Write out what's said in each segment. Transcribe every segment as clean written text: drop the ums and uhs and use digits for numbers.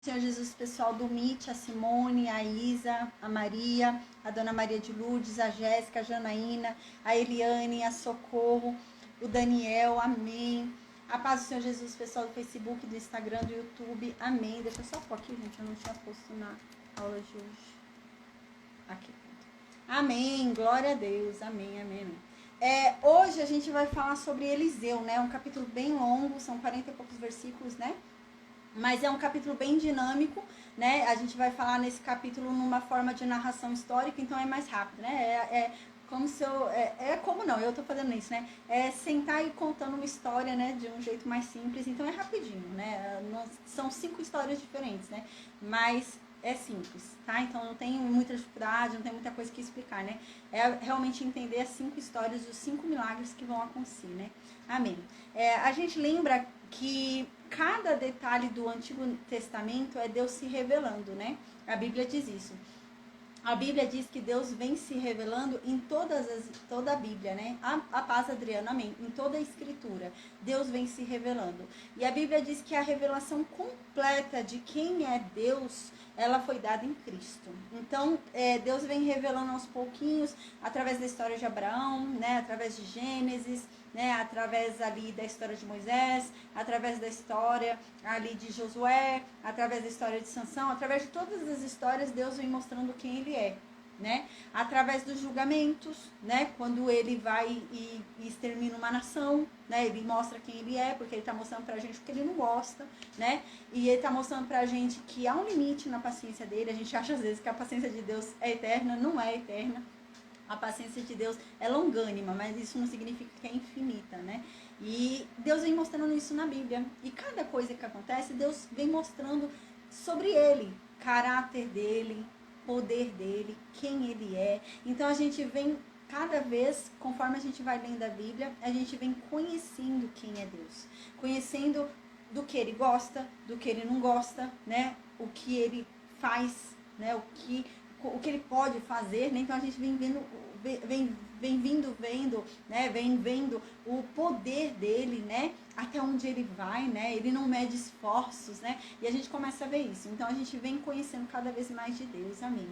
Senhor Jesus, pessoal do MIT, a Simone, a Isa, a Maria, a Dona Maria de Lourdes, a Jéssica, a Janaína, a Eliane, a Socorro, o Daniel, amém. A paz do Senhor Jesus, pessoal do Facebook, do Instagram, do YouTube, amém. Deixa eu só pôr aqui, gente, eu não tinha posto na aula de hoje. Aqui. Amém, glória a Deus, amém, amém, amém. Hoje a gente vai falar sobre Eliseu, né? Um capítulo bem longo, são 40 e poucos versículos, né? Mas é um capítulo bem dinâmico, né? A gente vai falar nesse capítulo numa forma de narração histórica, então é mais rápido, né? Como se eu... como não, eu tô fazendo isso, né? É sentar e contando uma história, né? De um jeito mais simples, então é rapidinho, né? São 5 histórias diferentes, né? Mas é simples, tá? Então não tem muita dificuldade, não tem muita coisa que explicar, né? É realmente entender as 5 histórias, os 5 milagres que vão acontecer, né? Amém. A gente lembra que cada detalhe do Antigo Testamento é Deus se revelando, né? A Bíblia diz isso. A Bíblia diz que Deus vem se revelando em toda a Bíblia, né? A paz, Adriana, amém. Em toda a Escritura, Deus vem se revelando. E a Bíblia diz que a revelação completa de quem é Deus, ela foi dada em Cristo. Então, Deus vem revelando aos pouquinhos, através da história de Abraão, né? Através de Gênesis, né, através ali da história de Moisés, através da história ali de Josué, através da história de Sansão, através de todas as histórias, Deus vem mostrando quem ele é, né? Através dos julgamentos, né? Quando ele vai e extermina uma nação, né? Ele mostra quem ele é, porque ele está mostrando pra gente o que ele não gosta, né? E ele está mostrando pra gente que há um limite na paciência dele. A gente acha às vezes que a paciência de Deus é eterna, não é eterna. A paciência de Deus é longânima, mas isso não significa que é infinita, né? E Deus vem mostrando isso na Bíblia. E cada coisa que acontece, Deus vem mostrando sobre ele, caráter dele, poder dele, quem ele é. Então a gente vem, cada vez, conforme a gente vai lendo a Bíblia, a gente vem conhecendo quem é Deus. Conhecendo do que ele gosta, do que ele não gosta, né? O que ele faz, né? O que ele pode fazer, né? Então a gente vem vendo, né? Vem vendo o poder dele, né? Até onde ele vai, né? Ele não mede esforços, né? E a gente começa a ver isso. Então a gente vem conhecendo cada vez mais de Deus, amém.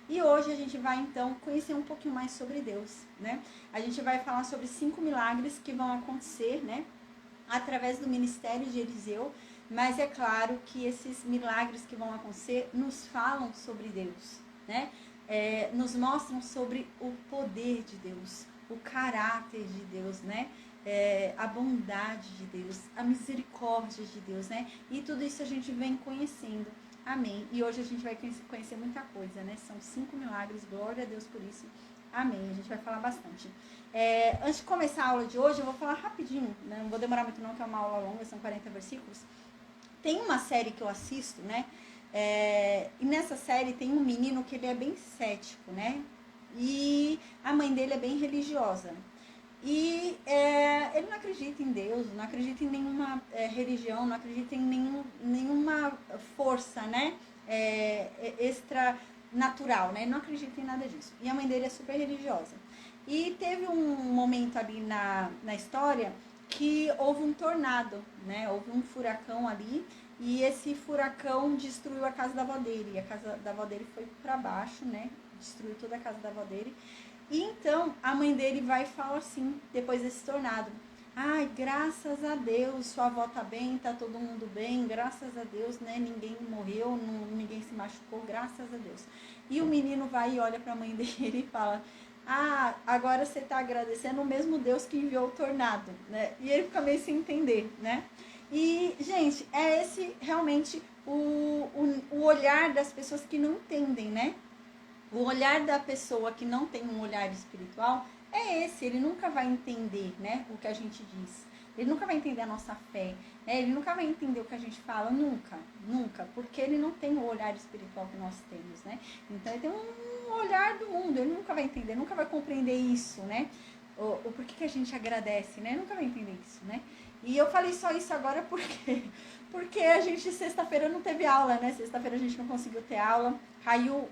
E hoje a gente vai então conhecer um pouquinho mais sobre Deus, né? A gente vai falar sobre 5 milagres que vão acontecer, né? Através do ministério de Eliseu. Mas é claro que esses milagres que vão acontecer nos falam sobre Deus, né? Nos mostram sobre o poder de Deus, o caráter de Deus, né? A bondade de Deus, a misericórdia de Deus, né? E tudo isso a gente vem conhecendo, amém. E hoje a gente vai conhecer muita coisa, né? São 5 milagres, glória a Deus por isso, amém. A gente vai falar bastante. Antes de começar a aula de hoje, eu vou falar rapidinho, né? Não vou demorar muito não, que é uma aula longa, são 40 versículos. Tem uma série que eu assisto, né? E nessa série tem um menino que ele é bem cético, né? E a mãe dele é bem religiosa. E ele não acredita em Deus, não acredita em nenhuma religião, não acredita em nenhuma força, né? Extra natural, né? Ele não acredita em nada disso. E a mãe dele é super religiosa. E teve um momento ali na história que houve um tornado, né? Houve um furacão ali. E esse furacão destruiu a casa da avó dele. E a casa da avó dele foi para baixo, né? Destruiu toda a casa da avó dele. E então a mãe dele vai e fala assim, depois desse tornado: ai, graças a Deus, sua avó tá bem, tá todo mundo bem, graças a Deus, né? Ninguém morreu, ninguém se machucou, graças a Deus. E o menino vai e olha para a mãe dele e fala: ah, agora você tá agradecendo o mesmo Deus que enviou o tornado, né? E ele fica meio sem entender, né? E, gente, é esse realmente o olhar das pessoas que não entendem, né? O olhar da pessoa que não tem um olhar espiritual é esse. Ele nunca vai entender, né, o que a gente diz. Ele nunca vai entender a nossa fé, né? Ele nunca vai entender o que a gente fala, nunca, nunca. Porque ele não tem o olhar espiritual que nós temos, né? Então ele tem um olhar do mundo, ele nunca vai entender, nunca vai compreender isso, né? O porquê que a gente agradece, né? Ele nunca vai entender isso, né? E eu falei só isso agora porque a gente sexta-feira não teve aula, né? Sexta-feira a gente não conseguiu ter aula. Caiu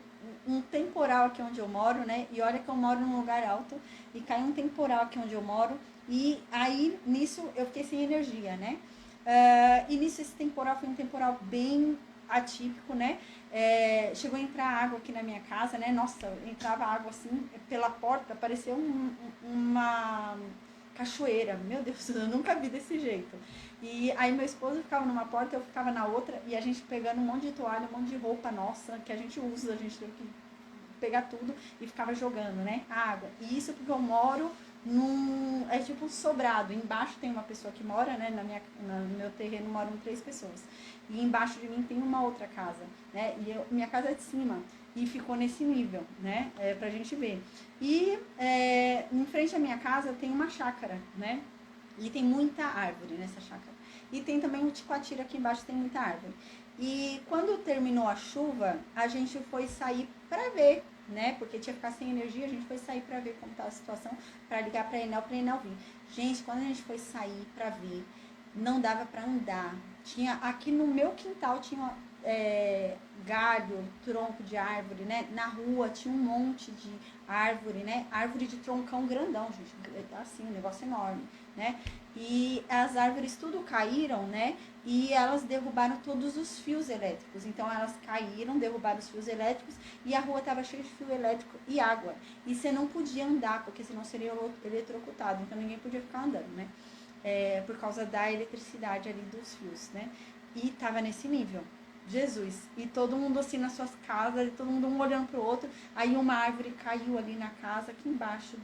um temporal aqui onde eu moro, né? E olha que eu moro num lugar alto. E caiu um temporal aqui onde eu moro. E aí, nisso, eu fiquei sem energia, né? E nisso, esse temporal foi um temporal bem atípico, né? Chegou a entrar água aqui na minha casa, né? Nossa, entrava água assim pela porta, parecia uma cachoeira. Meu Deus, eu nunca vi desse jeito. E aí meu esposo ficava numa porta, eu ficava na outra, e a gente pegando um monte de toalha, um monte de roupa nossa, que a gente usa, a gente teve que pegar tudo e ficava jogando, né? Água. E isso porque eu moro é tipo um sobrado. Embaixo tem uma pessoa que mora, né? No meu terreno moram 3 pessoas. E embaixo de mim tem uma outra casa, né? E minha casa é de cima. E ficou nesse nível, né? Pra gente ver. E em frente à minha casa tem uma chácara, né? E tem muita árvore nessa chácara. E tem também um tiquatira aqui embaixo, tem muita árvore. E quando terminou a chuva, a gente foi sair para ver, né? Porque tinha que ficar sem energia, a gente foi sair para ver como tá a situação, para ligar para Enel vir. Gente, quando a gente foi sair para ver, não dava para andar. Tinha aqui no meu quintal tinha galho, tronco de árvore, né? Na rua tinha um monte de árvore, né? Árvore de troncão grandão, gente, assim, um negócio enorme, né? E as árvores tudo caíram, né? E elas derrubaram todos os fios elétricos. Então elas caíram, derrubaram os fios elétricos e a rua estava cheia de fio elétrico e água. E você não podia andar, porque senão seria eletrocutado. Então ninguém podia ficar andando, né? Por causa da eletricidade ali dos fios, né? E tava nesse nível. Jesus. E todo mundo assim nas suas casas, todo mundo um olhando pro outro. Aí uma árvore caiu ali na casa, aqui embaixo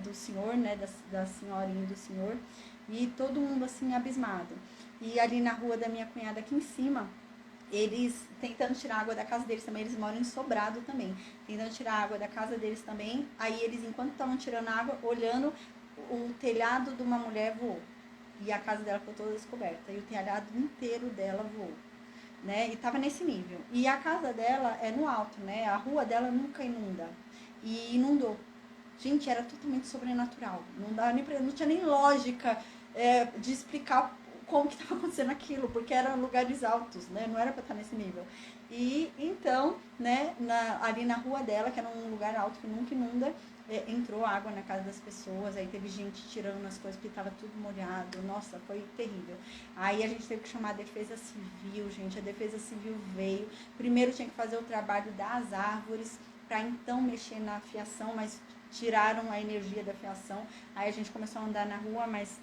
do senhor, né? Da senhorinha do senhor. E todo mundo assim abismado. E ali na rua da minha cunhada aqui em cima, eles tentando tirar água da casa deles também, eles moram em Sobrado também, tentando tirar água da casa deles também. Aí eles, enquanto estavam tirando água, olhando, o telhado de uma mulher voou. E a casa dela ficou toda descoberta. E o telhado inteiro dela voou. Né? E tava nesse nível. E a casa dela é no alto, né? A rua dela nunca inunda. E inundou. Gente, era totalmente sobrenatural. Não tinha nem lógica de explicar como que estava acontecendo aquilo, porque eram lugares altos, né? Não era para estar nesse nível. E então, né, ali na rua dela, que era um lugar alto que nunca inunda, entrou água na casa das pessoas, aí teve gente tirando as coisas porque estava tudo molhado. Nossa, foi terrível. Aí a gente teve que chamar a Defesa Civil, gente. A Defesa Civil veio. Primeiro tinha que fazer o trabalho das árvores para então mexer na fiação, mas tiraram a energia da fiação. Aí a gente começou a andar na rua, mas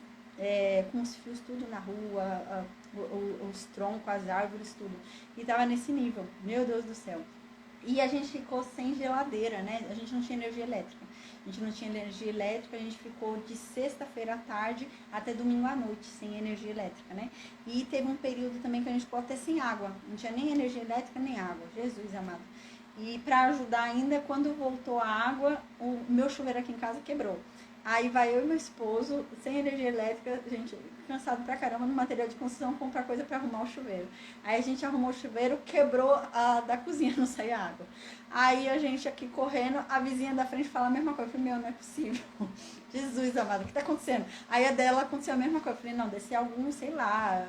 com os fios tudo na rua, os troncos, as árvores, tudo. E tava nesse nível, meu Deus do céu. E a gente ficou sem geladeira, né? A gente não tinha energia elétrica. A gente não tinha energia elétrica, a gente ficou de sexta-feira à tarde até domingo à noite, sem energia elétrica, né? E teve um período também que a gente ficou até sem água. Não tinha nem energia elétrica, nem água. Jesus amado. E para ajudar ainda, quando voltou a água, o meu chuveiro aqui em casa quebrou. Aí vai eu e meu esposo, sem energia elétrica, gente, cansado pra caramba, no material de construção, comprar coisa para arrumar o chuveiro. Aí a gente arrumou o chuveiro, quebrou a da cozinha, não saía água. Aí a gente aqui correndo, a vizinha da frente fala a mesma coisa. Eu falei, meu, não é possível. Jesus amado, o que tá acontecendo? Aí a dela aconteceu a mesma coisa. Eu falei, não, deve ser algum, sei lá,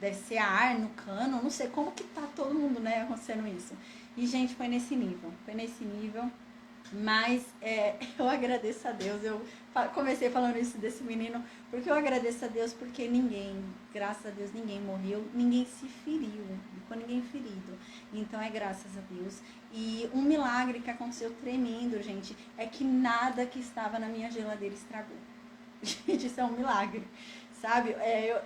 deve ser ar no cano, não sei como que tá todo mundo, né, acontecendo isso. E, gente, foi nesse nível. Mas eu agradeço a Deus, eu comecei falando isso desse menino, porque eu agradeço a Deus porque ninguém, graças a Deus, ninguém morreu, ninguém se feriu, não ficou ninguém ferido. Então é graças a Deus. E um milagre que aconteceu tremendo, gente, é que nada que estava na minha geladeira estragou. Gente, isso é um milagre, sabe?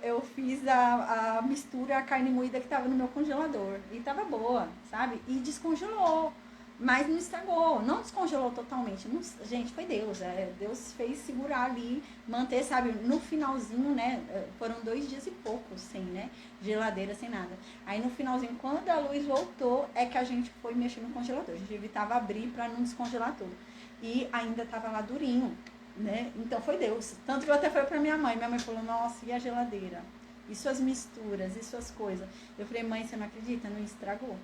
Eu fiz a mistura, a carne moída que estava no meu congelador e estava boa, sabe? E descongelou. Mas não estragou, não descongelou totalmente. Não, gente, foi Deus. Deus fez segurar ali, manter, sabe? No finalzinho, né? Foram 2 dias e pouco sem, né? Geladeira, sem nada. Aí no finalzinho, quando a luz voltou, é que a gente foi mexer no congelador. A gente evitava abrir para não descongelar tudo. E ainda tava lá durinho, né? Então foi Deus. Tanto que eu até falei pra minha mãe. Minha mãe falou, nossa, e a geladeira? E suas misturas, e suas coisas? Eu falei, mãe, você não acredita? Não estragou.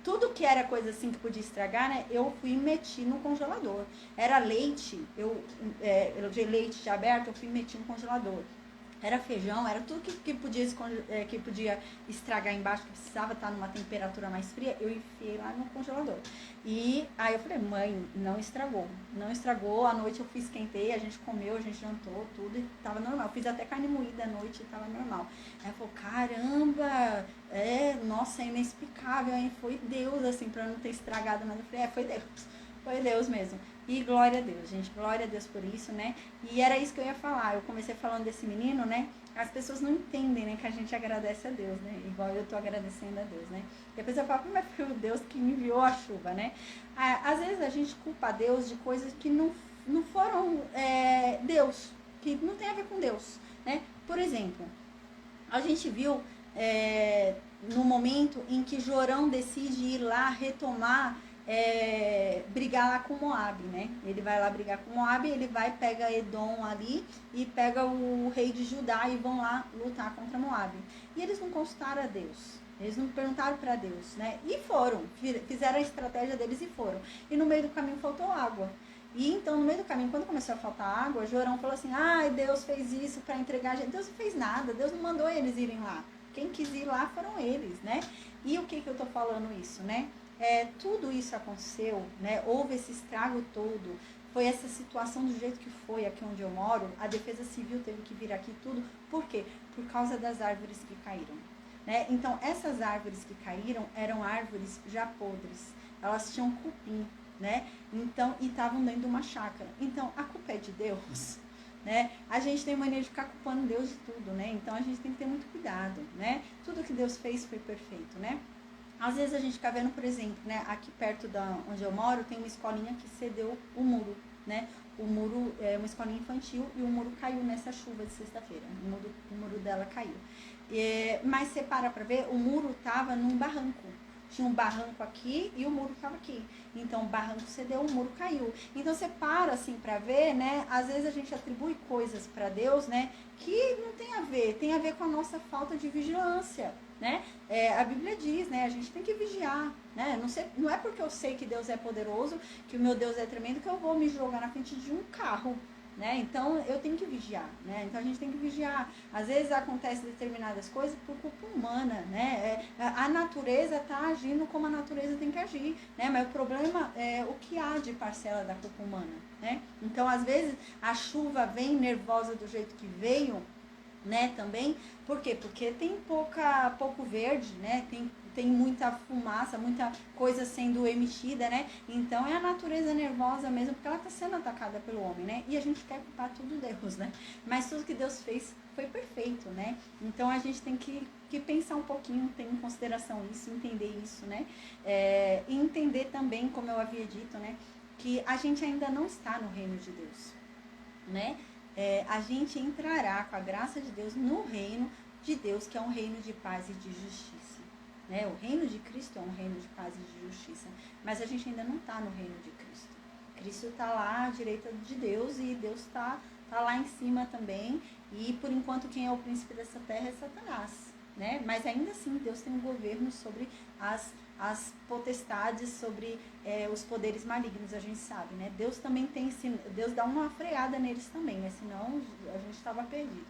Tudo que era coisa assim que podia estragar, né? Eu fui e meti no congelador. Era leite, leite já aberto, eu fui e meti no congelador. Era feijão, era tudo que podia estragar embaixo, que precisava estar numa temperatura mais fria, eu enfiei lá no congelador. E aí eu falei, mãe, não estragou. Não estragou, à noite eu fui, esquentei, a gente comeu, a gente jantou, tudo, e tava normal. Fiz até carne moída à noite e tava normal. Aí ela falou, caramba, nossa, é inexplicável, hein? Foi Deus, assim, pra não ter estragado nada. Eu falei, foi Deus. Foi Deus mesmo. E glória a Deus, gente. Glória a Deus por isso, né? E era isso que eu ia falar. Eu comecei falando desse menino, né? As pessoas não entendem, né? Que a gente agradece a Deus, né? Igual eu tô agradecendo a Deus, né? Depois eu falo, mas foi o Deus que me enviou a chuva, né? Às vezes a gente culpa a Deus de coisas que não foram Deus, que não tem a ver com Deus, né? Por exemplo, a gente viu no momento em que Jorão decide ir lá retomar brigar lá com Moab, né? Ele vai lá brigar com Moab, ele pega Edom ali e pega o rei de Judá e vão lá lutar contra Moab. E eles não consultaram a Deus, eles não perguntaram para Deus, né? E foram, fizeram a estratégia deles e foram. E no meio do caminho faltou água. E então, no meio do caminho, quando começou a faltar água, Jorão falou assim, ai, Deus fez isso para entregar a gente. Deus não fez nada, Deus não mandou eles irem lá. Quem quis ir lá foram eles, né? E o que eu tô falando isso, né? Tudo isso aconteceu, né? Houve esse estrago todo, foi essa situação do jeito que foi aqui onde eu moro, a Defesa Civil teve que vir aqui tudo, por quê? Por causa das árvores que caíram, né? Então, essas árvores que caíram eram árvores já podres, elas tinham cupim, né? Então, e estavam dentro de uma chácara. Então, a culpa é de Deus, né? A gente tem mania de ficar culpando Deus de tudo, né? Então, a gente tem que ter muito cuidado, né? Tudo que Deus fez foi perfeito, né? Às vezes a gente fica vendo, por exemplo, né, aqui perto da onde eu moro, tem uma escolinha que cedeu o muro, né? O muro é uma escolinha infantil e o muro caiu nessa chuva de sexta-feira. O muro dela caiu. Mas você para ver, o muro estava num barranco. Tinha um barranco aqui e o muro estava aqui. Então o barranco cedeu, o muro caiu. Então você para assim para ver, né? Às vezes a gente atribui coisas para Deus, né? Que não tem a ver com a nossa falta de vigilância, né? A Bíblia diz, né? A gente tem que vigiar, né? Não é porque eu sei que Deus é poderoso, que o meu Deus é tremendo, que eu vou me jogar na frente de um carro, né? Então eu tenho que vigiar, né? Então a gente tem que vigiar. Às vezes acontecem determinadas coisas por culpa humana, né? A natureza está agindo como a natureza tem que agir, né? Mas o problema é o que há de parcela da culpa humana, né? Então às vezes a chuva vem nervosa do jeito que veio, né? Também, por quê? Porque tem pouco verde, né? Tem muita fumaça, muita coisa sendo emitida, né? Então é a natureza nervosa mesmo, porque ela está sendo atacada pelo homem, né? E a gente quer culpar tudo Deus, né? Mas tudo que Deus fez foi perfeito, né? Então a gente tem que pensar um pouquinho, ter em consideração isso, entender isso, né? E entender também, como eu havia dito, né? Que a gente ainda não está no reino de Deus, né? A gente entrará com a graça de Deus no reino de Deus, que é um reino de paz e de justiça, né? O reino de Cristo é um reino de paz e de justiça, mas a gente ainda não está no reino de Cristo. Cristo está lá à direita de Deus e Deus está lá em cima também, e por enquanto quem é o príncipe dessa terra é Satanás, né? Mas ainda assim Deus tem um governo sobre as potestades, sobre os poderes malignos, a gente sabe, né? Deus também Deus dá uma freada neles também, né? Senão a gente estava perdido.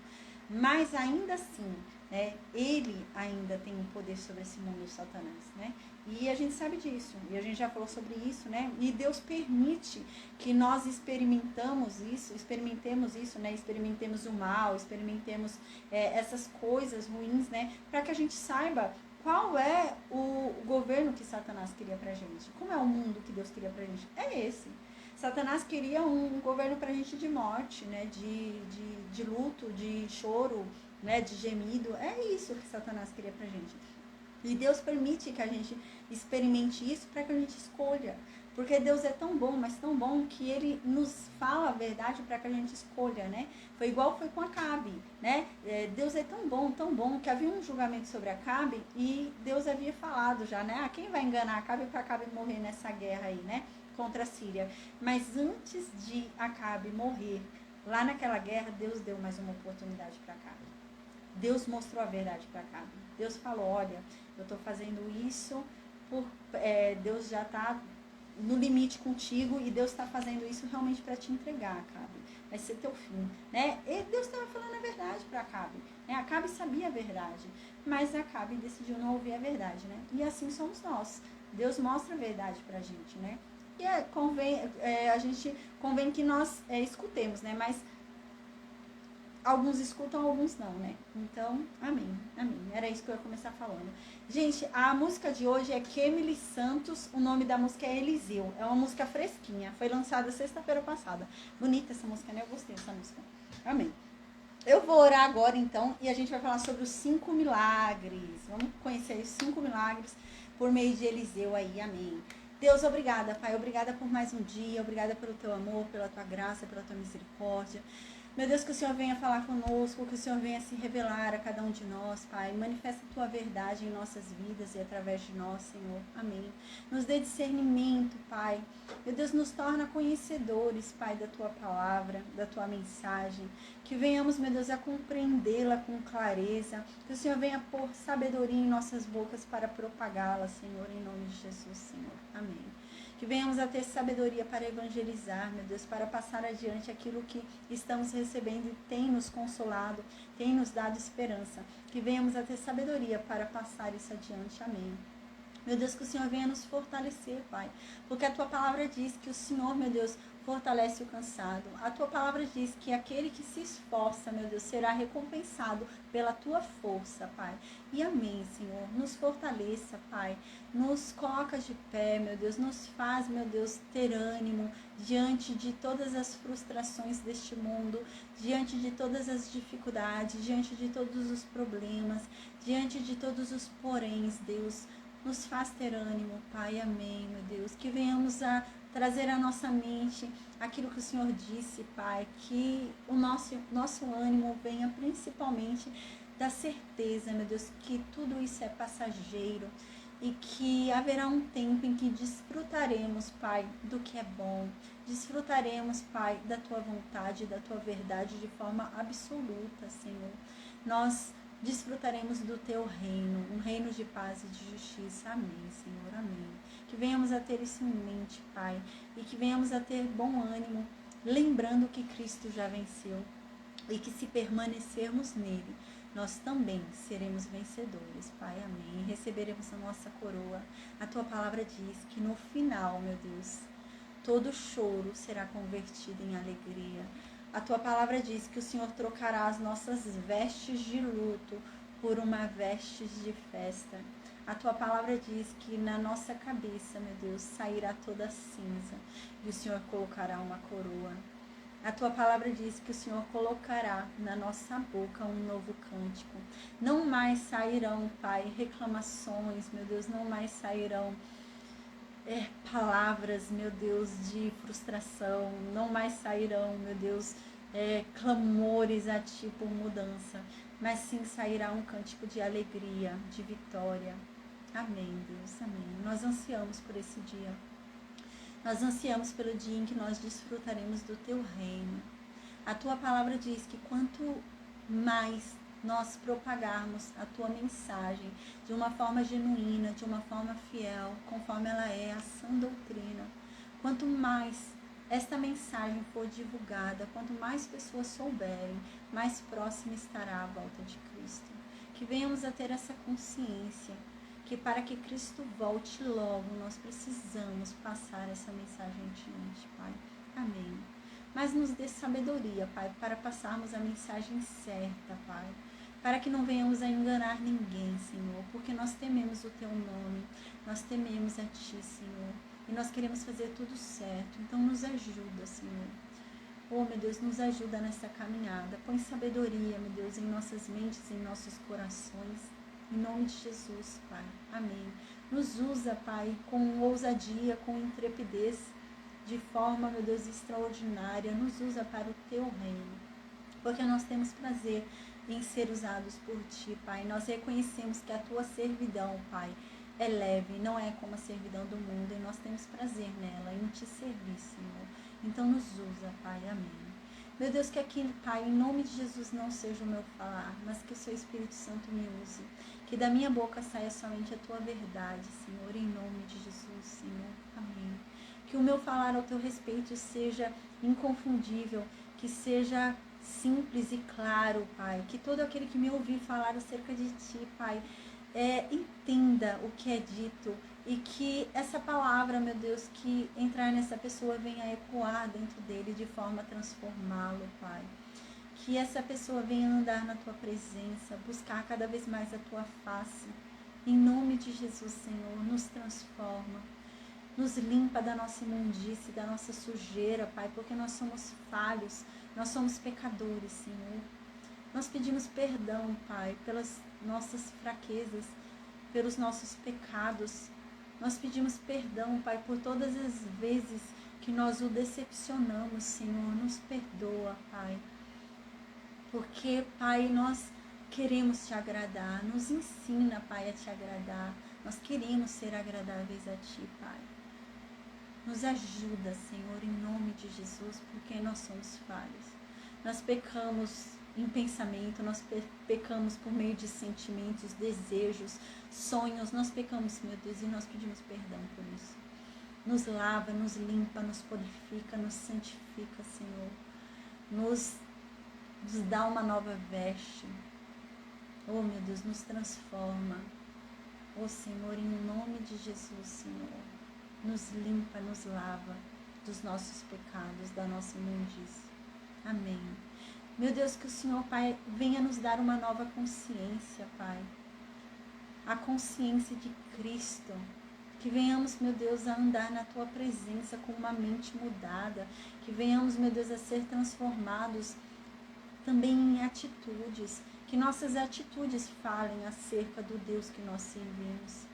Mas ainda assim, né, ele ainda tem um poder sobre esse mundo, Satanás, né? E a gente sabe disso, e a gente já falou sobre isso, né? E Deus permite que nós experimentemos isso, né? Experimentemos o mal, experimentemos essas coisas ruins, né? Para que a gente saiba qual é o governo que Satanás queria pra gente, como é o mundo que Deus queria pra gente. É esse. Satanás queria um governo pra gente de morte, né? De luto, de choro, né? De gemido. É isso que Satanás queria pra gente. E Deus permite que a gente experimente isso para que a gente escolha. Porque Deus é tão bom, mas tão bom, que Ele nos fala a verdade para que a gente escolha, né? Foi igual foi com Acabe, né? Deus é tão bom, que havia um julgamento sobre Acabe e Deus havia falado já, né? Quem vai enganar Acabe para Acabe morrer nessa guerra aí, né? Contra a Síria. Mas antes de Acabe morrer, lá naquela guerra, Deus deu mais uma oportunidade para Acabe. Deus mostrou a verdade para Acabe. Deus falou, olha, eu estou fazendo isso, Deus já está no limite contigo e Deus está fazendo isso realmente para te entregar, Acabe. Vai ser teu fim, né? E Deus estava falando a verdade para Acabe, né? Acabe sabia a verdade, mas Acabe decidiu não ouvir a verdade, né? E assim somos nós. Deus mostra a verdade pra gente, né? E a gente convém que nós escutemos, né? Mas alguns escutam, alguns não, né? Então, amém, amém. Era isso que eu ia começar falando. Gente, a música de hoje é Kemily Santos, o nome da música é Eliseu. É uma música fresquinha, foi lançada sexta-feira passada. Bonita essa música, né? Eu gostei dessa música. Amém. Eu vou orar agora, então, e a gente vai falar sobre os 5 milagres. Vamos conhecer os 5 milagres por meio de Eliseu aí, amém. Deus, obrigada, Pai. Obrigada por mais um dia. Obrigada pelo teu amor, pela tua graça, pela tua misericórdia. Meu Deus, que o Senhor venha falar conosco, que o Senhor venha se revelar a cada um de nós, Pai. Manifesta a tua verdade em nossas vidas e através de nós, Senhor. Amém. Nos dê discernimento, Pai. Meu Deus, nos torna conhecedores, Pai, da tua palavra, da tua mensagem. Que venhamos, meu Deus, a compreendê-la com clareza. Que o Senhor venha pôr sabedoria em nossas bocas para propagá-la, Senhor, em nome de Jesus, Senhor. Amém. Que venhamos a ter sabedoria para evangelizar, meu Deus, para passar adiante aquilo que estamos recebendo e tem nos consolado, tem nos dado esperança. Que venhamos a ter sabedoria para passar isso adiante. Amém. Meu Deus, que o Senhor venha nos fortalecer, Pai. Porque a tua palavra diz que o Senhor, meu Deus, fortalece o cansado. A tua palavra diz que aquele que se esforça, meu Deus, será recompensado pela tua força, Pai. E amém, Senhor. Nos fortaleça, Pai. Nos coloca de pé, meu Deus. Nos faz, meu Deus, ter ânimo diante de todas as frustrações deste mundo, diante de todas as dificuldades, diante de todos os problemas, diante de todos os poréns, Deus. Nos faz ter ânimo, Pai, amém, meu Deus. Que venhamos a trazer à nossa mente aquilo que o Senhor disse, Pai. Que o nosso ânimo venha principalmente da certeza, meu Deus, que tudo isso é passageiro. E que haverá um tempo em que desfrutaremos, Pai, do que é bom. Desfrutaremos, Pai, da Tua vontade, da Tua verdade de forma absoluta, Senhor. Nós desfrutaremos do Teu reino, um reino de paz e de justiça. Amém, Senhor, amém. Que venhamos a ter isso em mente, Pai, e que venhamos a ter bom ânimo, lembrando que Cristo já venceu e que se permanecermos nele, nós também seremos vencedores, Pai, amém. Receberemos a nossa coroa. A Tua palavra diz que no final, meu Deus, todo choro será convertido em alegria. A Tua palavra diz que o Senhor trocará as nossas vestes de luto por uma veste de festa. A Tua palavra diz que na nossa cabeça, meu Deus, sairá toda cinza e o Senhor colocará uma coroa. A Tua palavra diz que o Senhor colocará na nossa boca um novo cântico. Não mais sairão, Pai, reclamações, meu Deus, não mais sairão palavras, meu Deus, de frustração, não mais sairão, meu Deus, clamores a Ti por mudança, mas sim sairá um cântico de alegria, de vitória. Amém, Deus, amém. Nós ansiamos por esse dia. Nós ansiamos pelo dia em que nós desfrutaremos do Teu reino. A Tua palavra diz que quanto mais nós propagarmos a Tua mensagem de uma forma genuína, de uma forma fiel, conforme ela é a sã doutrina, quanto mais esta mensagem for divulgada, quanto mais pessoas souberem, mais próxima estará a volta de Cristo. Que venhamos a ter essa consciência que para que Cristo volte logo, nós precisamos passar essa mensagem adiante, Pai. Amém. Mas nos dê sabedoria, Pai, para passarmos a mensagem certa, Pai. Para que não venhamos a enganar ninguém, Senhor, porque nós tememos o Teu nome, nós tememos a Ti, Senhor, e nós queremos fazer tudo certo. Então nos ajuda, Senhor. Oh, meu Deus, nos ajuda nessa caminhada. Põe sabedoria, meu Deus, em nossas mentes, em nossos corações. Em nome de Jesus, Pai. Amém. Nos usa, Pai, com ousadia, com intrepidez, de forma, meu Deus, extraordinária. Nos usa para o Teu reino. Porque nós temos prazer em ser usados por Ti, Pai. Nós reconhecemos que a Tua servidão, Pai, é leve, não é como a servidão do mundo. E nós temos prazer nela, em Te servir, Senhor. Então nos usa, Pai. Amém. Meu Deus, que aqui, Pai, em nome de Jesus não seja o meu falar, mas que o Seu Espírito Santo me use. Que da minha boca saia somente a Tua verdade, Senhor, em nome de Jesus, Senhor. Amém. Que o meu falar ao teu respeito seja inconfundível, que seja simples e claro, Pai. Que todo aquele que me ouvir falar acerca de Ti, Pai, entenda o que é dito e que essa palavra, meu Deus, que entrar nessa pessoa venha ecoar dentro dele de forma a transformá-lo, Pai. Que essa pessoa venha andar na Tua presença, buscar cada vez mais a Tua face. Em nome de Jesus, Senhor, nos transforma, nos limpa da nossa imundície, da nossa sujeira, Pai, porque nós somos falhos, nós somos pecadores, Senhor. Nós pedimos perdão, Pai, pelas nossas fraquezas, pelos nossos pecados. Nós pedimos perdão, Pai, por todas as vezes que nós o decepcionamos, Senhor. Nos perdoa, Pai. Porque, Pai, nós queremos Te agradar. Nos ensina, Pai, a Te agradar. Nós queremos ser agradáveis a Ti, Pai. Nos ajuda, Senhor, em nome de Jesus, porque nós somos falhos. Nós pecamos em pensamento, nós pecamos por meio de sentimentos, desejos, sonhos. Nós pecamos, meu Deus, e nós pedimos perdão por isso. Nos lava, nos limpa, nos purifica, nos santifica, Senhor. Nos dá uma nova veste. Oh, meu Deus, nos transforma. Oh, Senhor, em nome de Jesus, Senhor. Nos limpa, nos lava dos nossos pecados, da nossa imundície. Amém. Meu Deus, que o Senhor, Pai, venha nos dar uma nova consciência, Pai. A consciência de Cristo. Que venhamos, meu Deus, a andar na Tua presença com uma mente mudada. Que venhamos, meu Deus, a ser transformados também em atitudes. Que nossas atitudes falem acerca do Deus que nós servimos.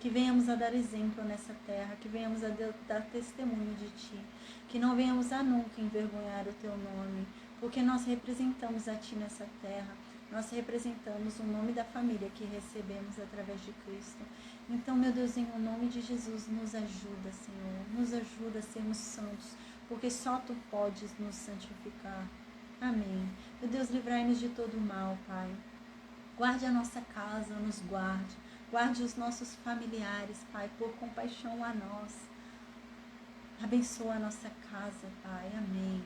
Que venhamos a dar exemplo nessa terra. Que venhamos a dar testemunho de Ti. Que não venhamos a nunca envergonhar o Teu nome. Porque nós representamos a Ti nessa terra. Nós representamos o nome da família que recebemos através de Cristo. Então, meu Deus, em nome de Jesus, nos ajuda, Senhor. Nos ajuda a sermos santos, porque só Tu podes nos santificar. Amém. Meu Deus, livrai-nos de todo o mal, Pai. Guarde a nossa casa, nos guarde. Guarde os nossos familiares, Pai, por compaixão a nós. Abençoa a nossa casa, Pai. Amém.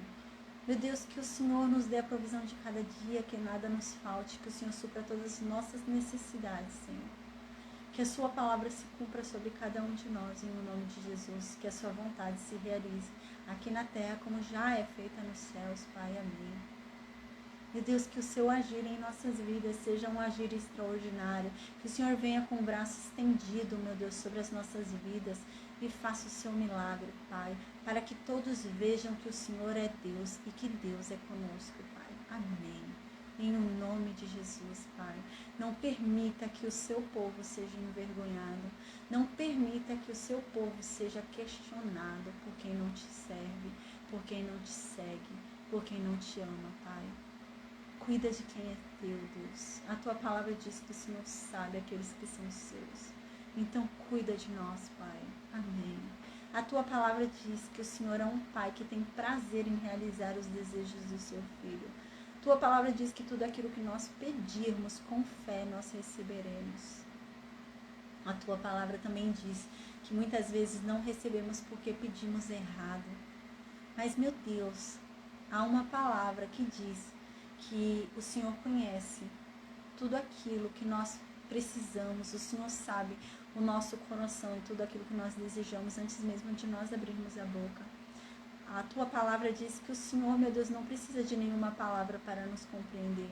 Meu Deus, que o Senhor nos dê a provisão de cada dia, que nada nos falte, que o Senhor supra todas as nossas necessidades, Senhor. Que a Sua palavra se cumpra sobre cada um de nós, em nome de Jesus. Que a Sua vontade se realize aqui na terra, como já é feita nos céus, Pai. Amém. Meu Deus, que o Seu agir em nossas vidas seja um agir extraordinário. Que o Senhor venha com o braço estendido, meu Deus, sobre as nossas vidas e faça o Seu milagre, Pai, para que todos vejam que o Senhor é Deus e que Deus é conosco, Pai. Amém. Em nome de Jesus, Pai. Não permita que o Seu povo seja envergonhado. Não permita que o Seu povo seja questionado por quem não Te serve, por quem não Te segue, por quem não Te ama, Pai. Cuida de quem é Teu, Deus. A Tua palavra diz que o Senhor sabe aqueles que são Seus. Então, cuida de nós, Pai. Amém. A Tua palavra diz que o Senhor é um Pai que tem prazer em realizar os desejos do Seu Filho. Tua palavra diz que tudo aquilo que nós pedirmos com fé, nós receberemos. A Tua palavra também diz que muitas vezes não recebemos porque pedimos errado. Mas, meu Deus, há uma palavra que diz que o Senhor conhece tudo aquilo que nós precisamos. O Senhor sabe o nosso coração e tudo aquilo que nós desejamos antes mesmo de nós abrirmos a boca. A Tua palavra diz que o Senhor, meu Deus, não precisa de nenhuma palavra para nos compreender.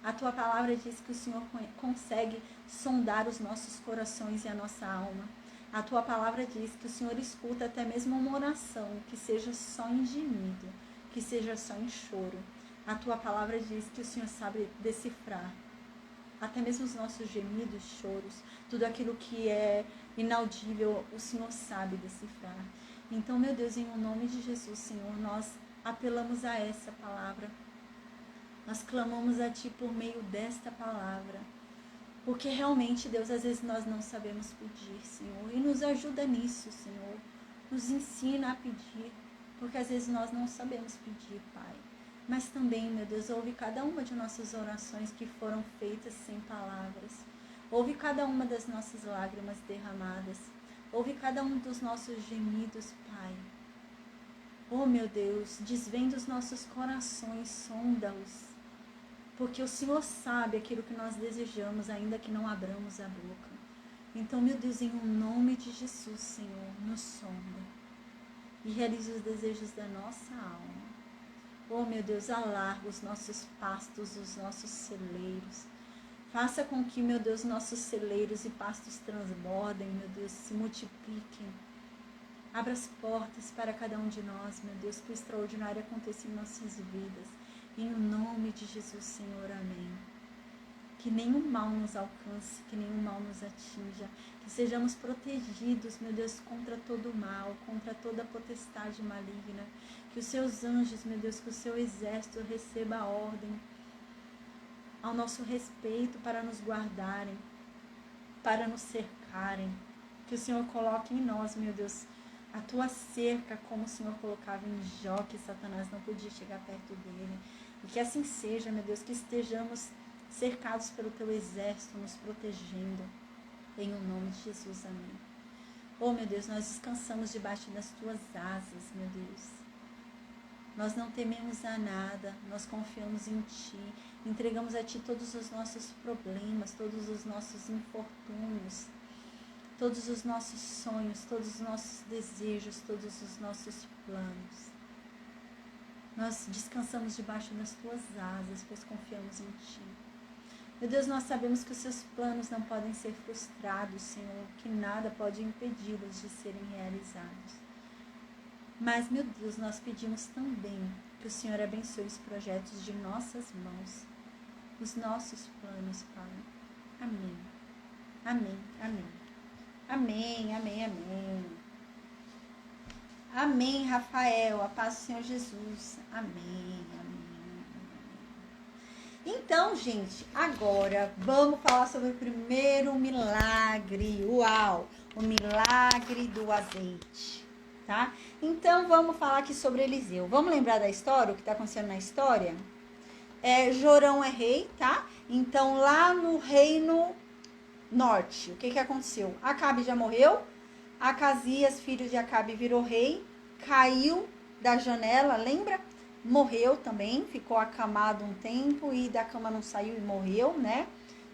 A Tua palavra diz que o Senhor consegue sondar os nossos corações e a nossa alma. A Tua palavra diz que o Senhor escuta até mesmo uma oração que seja só em gemido, que seja só em choro. A Tua palavra diz que o Senhor sabe decifrar até mesmo os nossos gemidos, choros, tudo aquilo que é inaudível, o Senhor sabe decifrar. Então, meu Deus, em nome de Jesus, Senhor, nós apelamos a essa palavra. Nós clamamos a Ti por meio desta palavra. Porque realmente, Deus, às vezes nós não sabemos pedir, Senhor. E nos ajuda nisso, Senhor. Nos ensina a pedir. Porque às vezes nós não sabemos pedir, Pai. Mas também, meu Deus, ouve cada uma de nossas orações que foram feitas sem palavras. Ouve cada uma das nossas lágrimas derramadas. Ouve cada um dos nossos gemidos, Pai. Oh, meu Deus, desvenda os nossos corações, sonda-os. Porque o Senhor sabe aquilo que nós desejamos, ainda que não abramos a boca. Então, meu Deus, em nome de Jesus, Senhor, nos sonda e realize os desejos da nossa alma. Oh, meu Deus, alarga os nossos pastos, os nossos celeiros. Faça com que, meu Deus, nossos celeiros e pastos transbordem, meu Deus, se multipliquem. Abra as portas para cada um de nós, meu Deus, que o extraordinário aconteça em nossas vidas. Em nome de Jesus, Senhor, amém. Que nenhum mal nos alcance, que nenhum mal nos atinja, que sejamos protegidos, meu Deus, contra todo mal, contra toda potestade maligna, que os seus anjos, meu Deus, que o seu exército receba a ordem ao nosso respeito para nos guardarem, para nos cercarem, que o Senhor coloque em nós, meu Deus, a tua cerca, como o Senhor colocava em Jó, que Satanás não podia chegar perto dele, e que assim seja, meu Deus, que estejamos cercados pelo teu exército, nos protegendo, em o nome de Jesus, amém. Oh, meu Deus, nós descansamos debaixo das tuas asas, meu Deus. Nós não tememos a nada, nós confiamos em ti, entregamos a ti todos os nossos problemas, todos os nossos infortúnios, todos os nossos sonhos, todos os nossos desejos, todos os nossos planos. Nós descansamos debaixo das tuas asas, pois confiamos em ti. Meu Deus, nós sabemos que os seus planos não podem ser frustrados, Senhor, que nada pode impedi-los de serem realizados. Mas, meu Deus, nós pedimos também que o Senhor abençoe os projetos de nossas mãos, os nossos planos, Pai. Amém. Amém, amém. Amém, amém, amém. Amém, Rafael. A paz do Senhor Jesus. Amém, amém. Então, gente, agora vamos falar sobre o primeiro milagre. Uau! O milagre do azeite, tá? Então, vamos falar aqui sobre Eliseu. Vamos lembrar da história, o que está acontecendo na história? Jorão é rei, tá? Então, lá no reino norte, o que aconteceu? Acabe já morreu, Acasias, filho de Acabe, virou rei, caiu da janela, lembra? Morreu também, ficou acamado um tempo e da cama não saiu e morreu, né?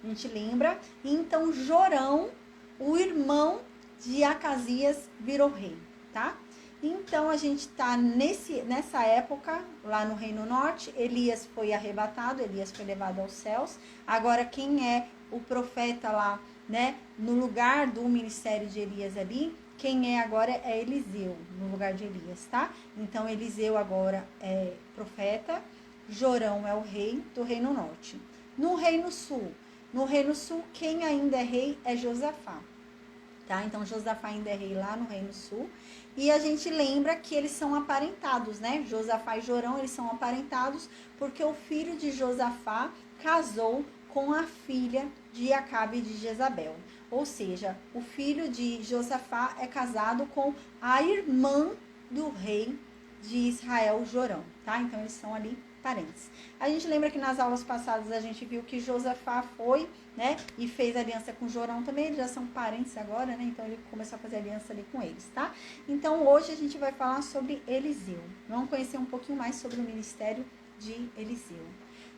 A gente lembra. Então, Jorão, o irmão de Acasias, virou rei, tá? Então, a gente tá nessa época, lá no Reino Norte, Elias foi arrebatado, Elias foi levado aos céus. Agora, quem é o profeta lá, né? No lugar do ministério de Elias ali, quem é agora é Eliseu, no lugar de Elias, tá? Então, Eliseu agora é profeta, Jorão é o rei do Reino Norte. No Reino Sul, quem ainda é rei é Josafá, tá? Então, Josafá ainda é rei lá no Reino Sul. E a gente lembra que eles são aparentados, né? Josafá e Jorão, eles são aparentados porque o filho de Josafá casou com a filha de Acabe de Jezabel. Ou seja, o filho de Josafá é casado com a irmã do rei de Israel, Jorão, tá? Então, eles são ali parentes. A gente lembra que nas aulas passadas a gente viu que Josafá foi, né? E fez aliança com Jorão também, eles já são parentes agora, né? Então, ele começou a fazer aliança ali com eles, tá? Então, hoje a gente vai falar sobre Eliseu. Vamos conhecer um pouquinho mais sobre o ministério de Eliseu.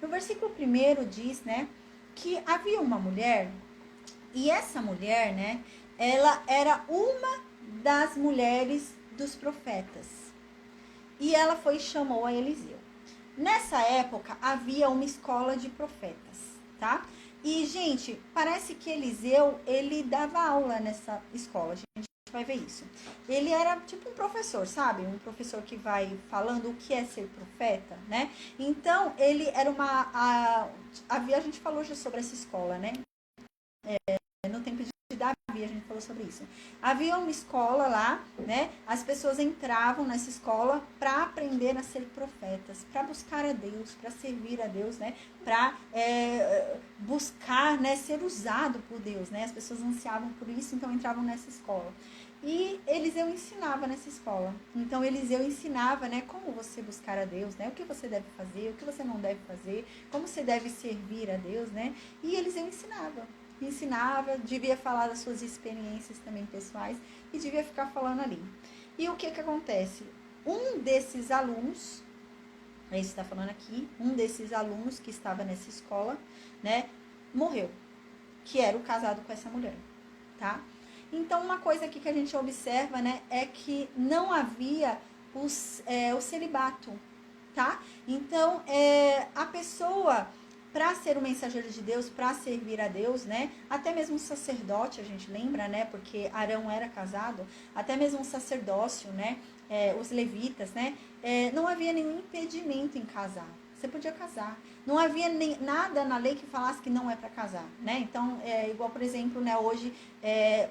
No versículo 1 diz, né? Que havia uma mulher, e essa mulher, né, ela era uma das mulheres dos profetas. E ela foi e chamou a Eliseu. Nessa época, havia uma escola de profetas, tá? E, gente, parece que Eliseu, ele dava aula nessa escola, a gente vai ver isso. Ele era tipo um professor, sabe? Um professor que vai falando o que é ser profeta, né? Então, ele era a gente falou já sobre essa escola, né? No tempo de Davi, a gente falou sobre isso. Havia uma escola lá, né? As pessoas entravam nessa escola para aprender a ser profetas, para buscar a Deus, para servir a Deus, né? Para buscar, né? Ser usado por Deus, né? As pessoas ansiavam por isso, então entravam nessa escola. E Eliseu ensinava nessa escola. Então, Eliseu ensinava, né, como você buscar a Deus, né, o que você deve fazer, o que você não deve fazer, como você deve servir a Deus, né, e Eliseu ensinava. ensinava, devia falar das suas experiências também pessoais e devia ficar falando ali. E o que acontece? Um desses alunos, é isso que está falando aqui, um desses alunos que estava nessa escola, né, morreu, que era o casado com essa mulher, tá? Então, uma coisa aqui que a gente observa, né, é que não havia o celibato, tá? Então, a pessoa, para ser um mensageiro de Deus, para servir a Deus, né? Até mesmo um sacerdote, a gente lembra, né? Porque Arão era casado, até mesmo um sacerdócio, né? Os levitas, né? Não havia nenhum impedimento em casar. Você podia casar. Não havia nada na lei que falasse que não é para casar, né? Então, igual, por exemplo, né? Hoje,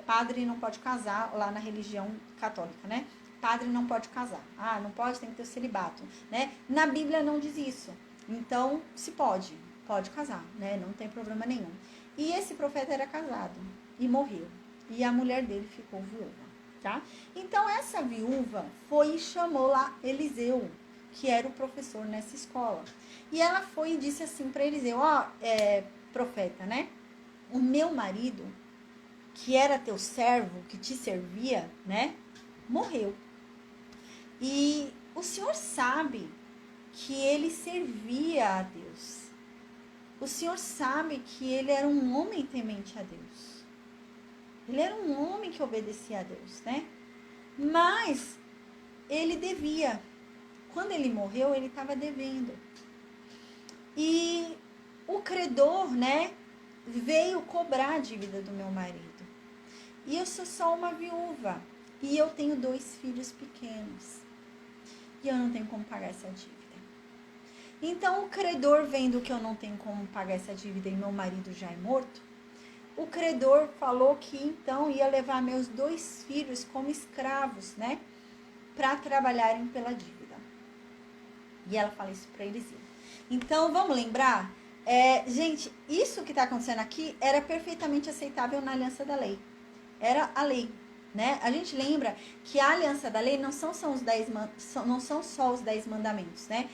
padre não pode casar lá na religião católica, né? Padre não pode casar. Ah, não pode, tem que ter o celibato, né? Na Bíblia não diz isso. Então, se pode casar, né? Não tem problema nenhum. E esse profeta era casado e morreu. E a mulher dele ficou viúva, tá? Então, essa viúva foi e chamou lá Eliseu, que era o professor nessa escola. E ela foi e disse assim para Eliseu, profeta, né? O meu marido, que era teu servo, que te servia, né? Morreu. E o Senhor sabe que ele servia a Deus. O Senhor sabe que ele era um homem temente a Deus. Ele era um homem que obedecia a Deus, né? Mas ele devia. Quando ele morreu, ele estava devendo. E o credor, né, veio cobrar a dívida do meu marido. E eu sou só uma viúva. E eu tenho 2 filhos pequenos. E eu não tenho como pagar essa dívida. Então, o credor, vendo que eu não tenho como pagar essa dívida e meu marido já é morto, o credor falou que então ia levar meus 2 filhos como escravos, né? Para trabalharem pela dívida. E ela fala isso para Eliseu. Então, vamos lembrar? Gente, isso que está acontecendo aqui era perfeitamente aceitável na aliança da lei. Era a lei. Né? A gente lembra que a aliança da lei não são só os 10 mandamentos, né?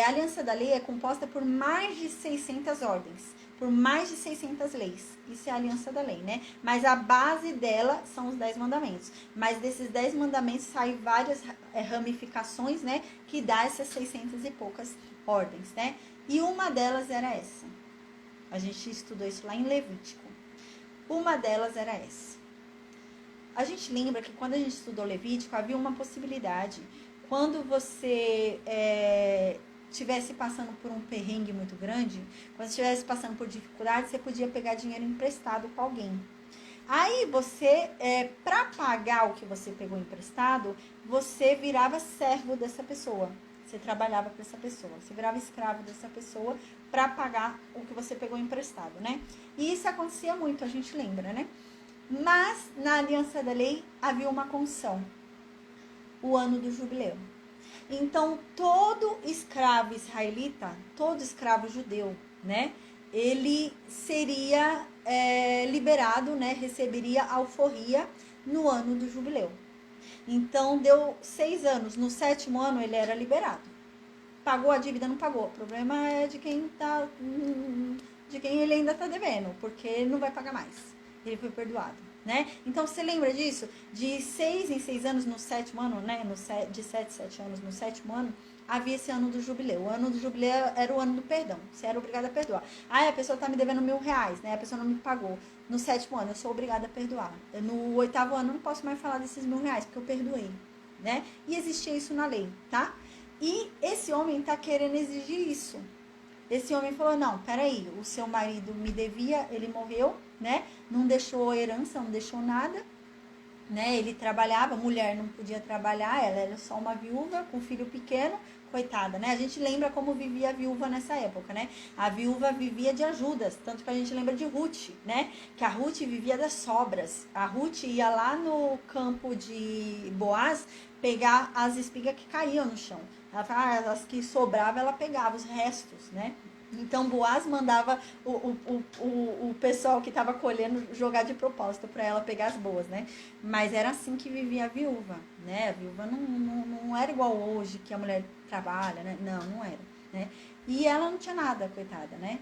A aliança da lei é composta por mais de 600 ordens, por mais de 600 leis. Isso é a aliança da lei, né? Mas a base dela são os 10 mandamentos. Mas desses 10 mandamentos saem várias ramificações, né? Que dá essas 600 e poucas ordens, né? E uma delas era essa. A gente estudou isso lá em Levítico. Uma delas era essa. A gente lembra que quando a gente estudou Levítico, havia uma possibilidade. Quando você estivesse passando por um perrengue muito grande, quando você estivesse passando por dificuldade, você podia pegar dinheiro emprestado com alguém. Aí você, para pagar o que você pegou emprestado, você virava servo dessa pessoa. Você trabalhava para essa pessoa. Você virava escravo dessa pessoa para pagar o que você pegou emprestado, né? E isso acontecia muito, a gente lembra, né? Mas na aliança da lei havia uma condição, o ano do jubileu. Então todo escravo israelita, todo escravo judeu, né, ele seria liberado, né, receberia alforria no ano do jubileu. Então deu 6 anos, no 7º ano ele era liberado. Pagou a dívida? Não pagou. O problema é de quem ele ainda está devendo, porque ele não vai pagar mais. Ele foi perdoado, né? Então, você lembra disso? De 6 em 6 anos, no 7º ano, né? De 7 em 7 anos, no 7º ano, havia esse ano do jubileu. O ano do jubileu era o ano do perdão. Você era obrigado a perdoar. A pessoa está me devendo R$1.000, né? A pessoa não me pagou. No 7º ano, eu sou obrigada a perdoar. No 8º ano, eu não posso mais falar desses R$1.000, porque eu perdoei, né? E existia isso na lei, tá? E esse homem está querendo exigir isso. Esse homem falou, não, peraí, o seu marido me devia, ele morreu, né? Não deixou herança, não deixou nada, né? Ele trabalhava, mulher não podia trabalhar, ela era só uma viúva com filho pequeno, coitada, né? A gente lembra como vivia a viúva nessa época, né? A viúva vivia de ajudas, tanto que a gente lembra de Ruth, né? Que a Ruth vivia das sobras. A Ruth ia lá no campo de Boaz pegar as espigas que caíam no chão. Ela fala, as que sobravam, ela pegava os restos, né? Então, Boaz mandava o pessoal que estava colhendo jogar de propósito para ela pegar as boas, né? Mas era assim que vivia a viúva, né? A viúva não era igual hoje, que a mulher trabalha, né? Não era, né? E ela não tinha nada, coitada, né?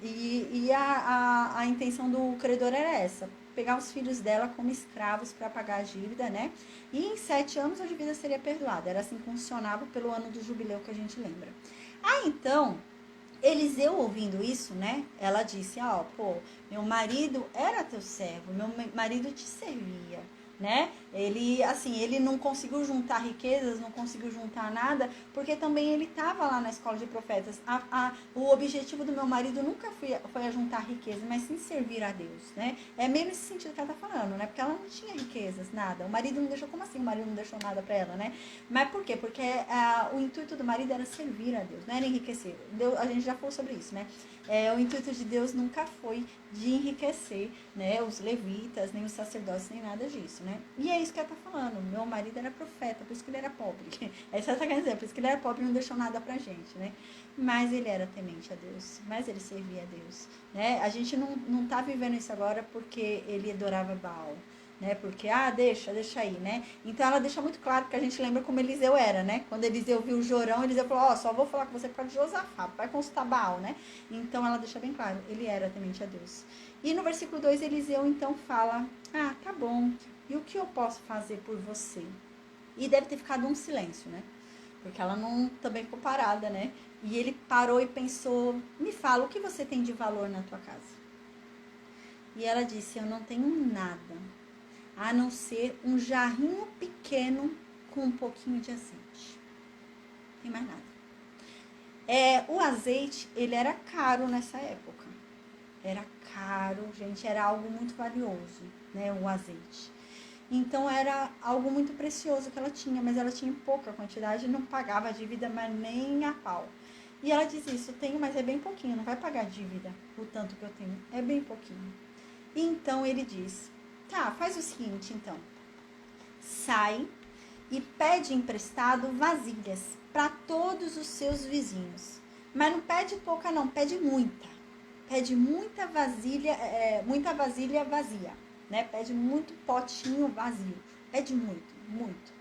E a intenção do credor era essa, pegar os filhos dela como escravos para pagar a dívida, né? E em 7 anos a dívida seria perdoada. Era assim que funcionava pelo ano do jubileu que a gente lembra. Então, Eliseu ouvindo isso, né? Ela disse, pô, meu marido era teu servo, meu marido te servia, né? Ele não conseguiu juntar riquezas, não conseguiu juntar nada, porque também ele estava lá na escola de profetas. O objetivo do meu marido nunca foi a juntar riquezas, mas sim servir a Deus, né? É meio nesse sentido que ela tá falando, né? Porque ela não tinha riquezas, nada. O marido não deixou, como assim o marido não deixou nada para ela, né? Mas por quê? Porque o intuito do marido era servir a Deus, não era enriquecer. A gente já falou sobre isso, né? O intuito de Deus nunca foi de enriquecer, né, os levitas, nem os sacerdotes, nem nada disso, né? E é isso que ela tá falando. Meu marido era profeta, por isso que ele era pobre. É isso que ela tá querendo dizer, por isso que ele era pobre e não deixou nada pra gente, né? Mas ele era temente a Deus, mas ele servia a Deus, né? A gente não tá vivendo isso agora porque ele adorava Baal, né? Porque, deixa aí, né? Então ela deixa muito claro que a gente lembra como Eliseu era, né? Quando Eliseu viu o Jorão, Eliseu falou, só vou falar com você por causa de Josafá, vai consultar Baal, né? Então ela deixa bem claro, ele era temente a Deus. E no versículo 2, Eliseu então fala, tá bom, e o que eu posso fazer por você? E deve ter ficado um silêncio, né? Porque ela não também ficou parada, né? E ele parou e pensou, me fala, o que você tem de valor na tua casa? E ela disse, eu não tenho nada, a não ser um jarrinho pequeno com um pouquinho de azeite. Não tem mais nada. O azeite, ele era caro nessa época. Era caro, gente, era algo muito valioso, né, o azeite. Então era algo muito precioso que ela tinha, mas ela tinha pouca quantidade e não pagava a dívida, mas nem a pau. E ela diz isso, tenho, mas é bem pouquinho, não vai pagar a dívida, o tanto que eu tenho, é bem pouquinho. E então ele diz, faz o seguinte então, sai e pede emprestado vasilhas para todos os seus vizinhos. Mas não pede pouca não, pede muita. Pede muita vasilha vazia, né? Pede muito potinho vazio. Pede muito, muito.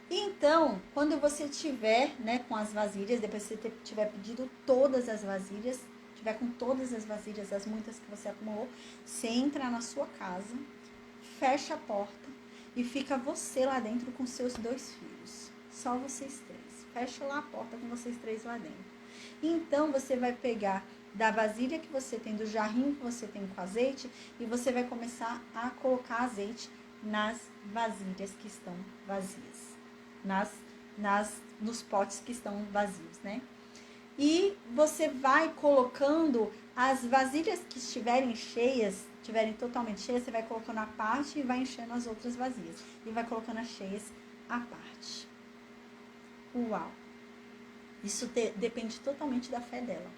Então, quando você tiver, né, com as vasilhas, depois que você tiver pedido todas as vasilhas, tiver com todas as vasilhas, as muitas que você acumulou, você entra na sua casa, fecha a porta e fica você lá dentro com seus 2 filhos. Só vocês 3. Fecha lá a porta com vocês 3 lá dentro. Então, você vai pegar da vasilha que você tem, do jarrinho que você tem com azeite, e você vai começar a colocar azeite nas vasilhas que estão vazias, nos potes que estão vazios, né? E você vai colocando as vasilhas que estiverem cheias, estiverem totalmente cheias, você vai colocando a parte e vai enchendo as outras vazias. E vai colocando as cheias à parte. Uau! Isso depende totalmente da fé dela,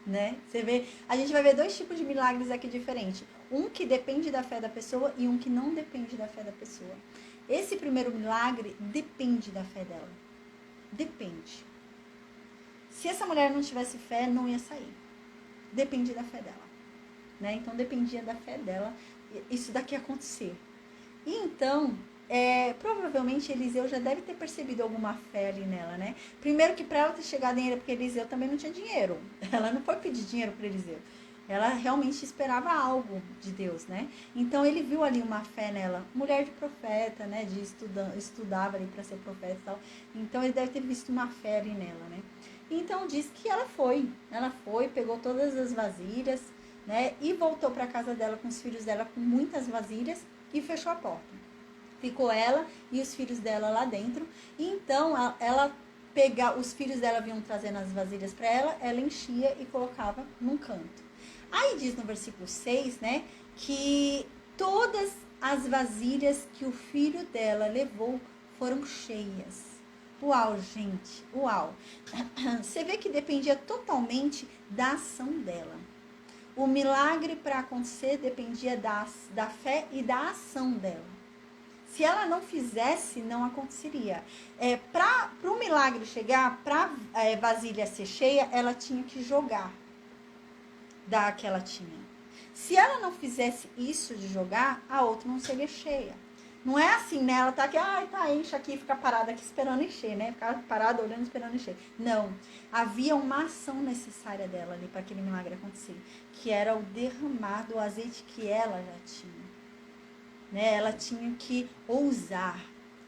né? Você vê, a gente vai ver 2 tipos de milagres aqui diferentes. Um que depende da fé da pessoa e um que não depende da fé da pessoa. Esse primeiro milagre depende da fé dela. Depende. Se essa mulher não tivesse fé, não ia sair. Depende da fé dela, né? Então dependia da fé dela isso daqui acontecer. E então, provavelmente Eliseu já deve ter percebido alguma fé ali nela, né? Primeiro que para ela ter chegado em ele, porque Eliseu também não tinha dinheiro. Ela não foi pedir dinheiro para Eliseu. Ela realmente esperava algo de Deus, né? Então ele viu ali uma fé nela, mulher de profeta, né? Estudava ali para ser profeta e tal. Então ele deve ter visto uma fé ali nela, né? Então diz que ela foi, pegou todas as vasilhas, né? E voltou para casa dela com os filhos dela com muitas vasilhas e fechou a porta. Ficou ela e os filhos dela lá dentro. E então os filhos dela vinham trazendo as vasilhas para ela, ela enchia e colocava num canto. Aí diz no versículo 6, né, que todas as vasilhas que o filho dela levou foram cheias. Uau, gente, uau. Você vê que dependia totalmente da ação dela. O milagre para acontecer dependia da fé e da ação dela. Se ela não fizesse, não aconteceria. Para o milagre chegar, para a vasilha ser cheia, ela tinha que jogar da que ela tinha. Se ela não fizesse isso de jogar, a outra não seria cheia. Não é assim, né? Ela tá aqui, tá, enche aqui, fica parada aqui esperando encher, né? Ficar parada olhando, esperando encher. Não. Havia uma ação necessária dela ali para aquele milagre acontecer, que era o derramar do azeite que ela já tinha. Né? Ela tinha que ousar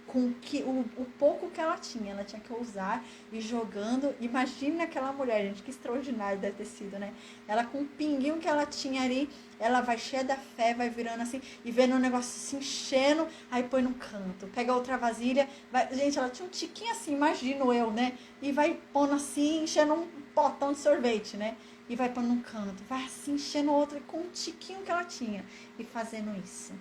com que o pouco que ela tinha que ousar e jogando. Imagina aquela mulher, gente, que extraordinário deve ter sido, né? Ela com o pinguinho que ela tinha ali, ela vai cheia da fé, vai virando assim e vendo o negócio se enchendo, aí põe num canto, pega outra vasilha, vai, gente, ela tinha um tiquinho assim, imagino eu, né? E vai pondo assim, enchendo um potão de sorvete, né? E vai pondo num canto, vai assim enchendo outro com um tiquinho que ela tinha e fazendo isso.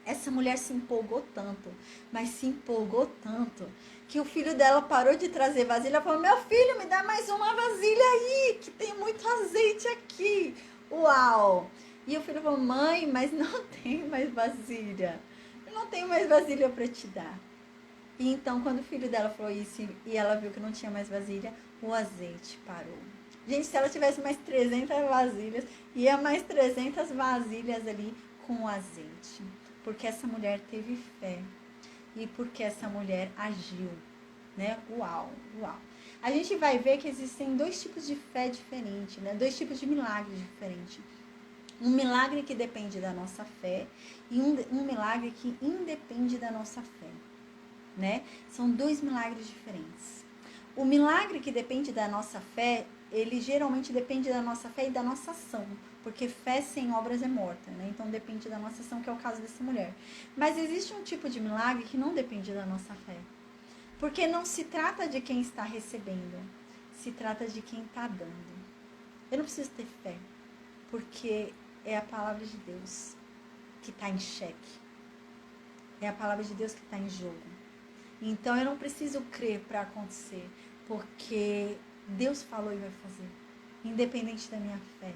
Essa mulher se empolgou tanto, mas se empolgou tanto, que o filho dela parou de trazer vasilha e falou: meu filho, me dá mais uma vasilha aí, que tem muito azeite aqui. Uau! E o filho falou: mãe, mas não tem mais vasilha. Eu não tenho mais vasilha para te dar. E então, quando o filho dela falou isso e ela viu que não tinha mais vasilha, o azeite parou. Gente, se ela tivesse mais 300 vasilhas, ia mais 300 vasilhas ali com o azeite. Porque essa mulher teve fé e porque essa mulher agiu, né? Uau, uau. A gente vai ver que existem dois tipos de fé diferentes, né? Dois tipos de milagres diferentes. Um milagre que depende da nossa fé e um milagre que independe da nossa fé, né? São dois milagres diferentes. O milagre que depende da nossa fé, ele geralmente depende da nossa fé e da nossa ação. Porque fé sem obras é morta, né? Então depende da nossa ação, que é o caso dessa mulher. Mas existe um tipo de milagre que não depende da nossa fé. Porque não se trata de quem está recebendo, se trata de quem está dando. Eu não preciso ter fé, porque é a palavra de Deus que está em xeque. É a palavra de Deus que está em jogo. Então eu não preciso crer para acontecer, porque Deus falou e vai fazer, independente da minha fé.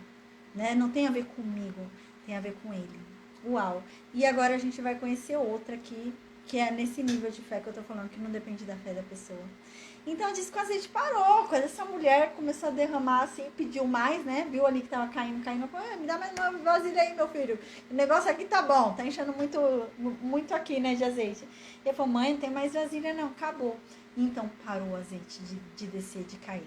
Né? Não tem a ver comigo, tem a ver com ele. Uau! E agora a gente vai conhecer outra aqui, que é nesse nível de fé que eu tô falando, que não depende da fé da pessoa. Então diz que o azeite parou, quando essa mulher começou a derramar assim, pediu mais, né? Viu ali que tava caindo, falou: me dá mais uma vasilha aí, meu filho. O negócio aqui tá bom, tá enchendo muito aqui, né, de azeite. E ele falou: mãe, não tem mais vasilha não, acabou. Então parou o azeite de descer, de cair.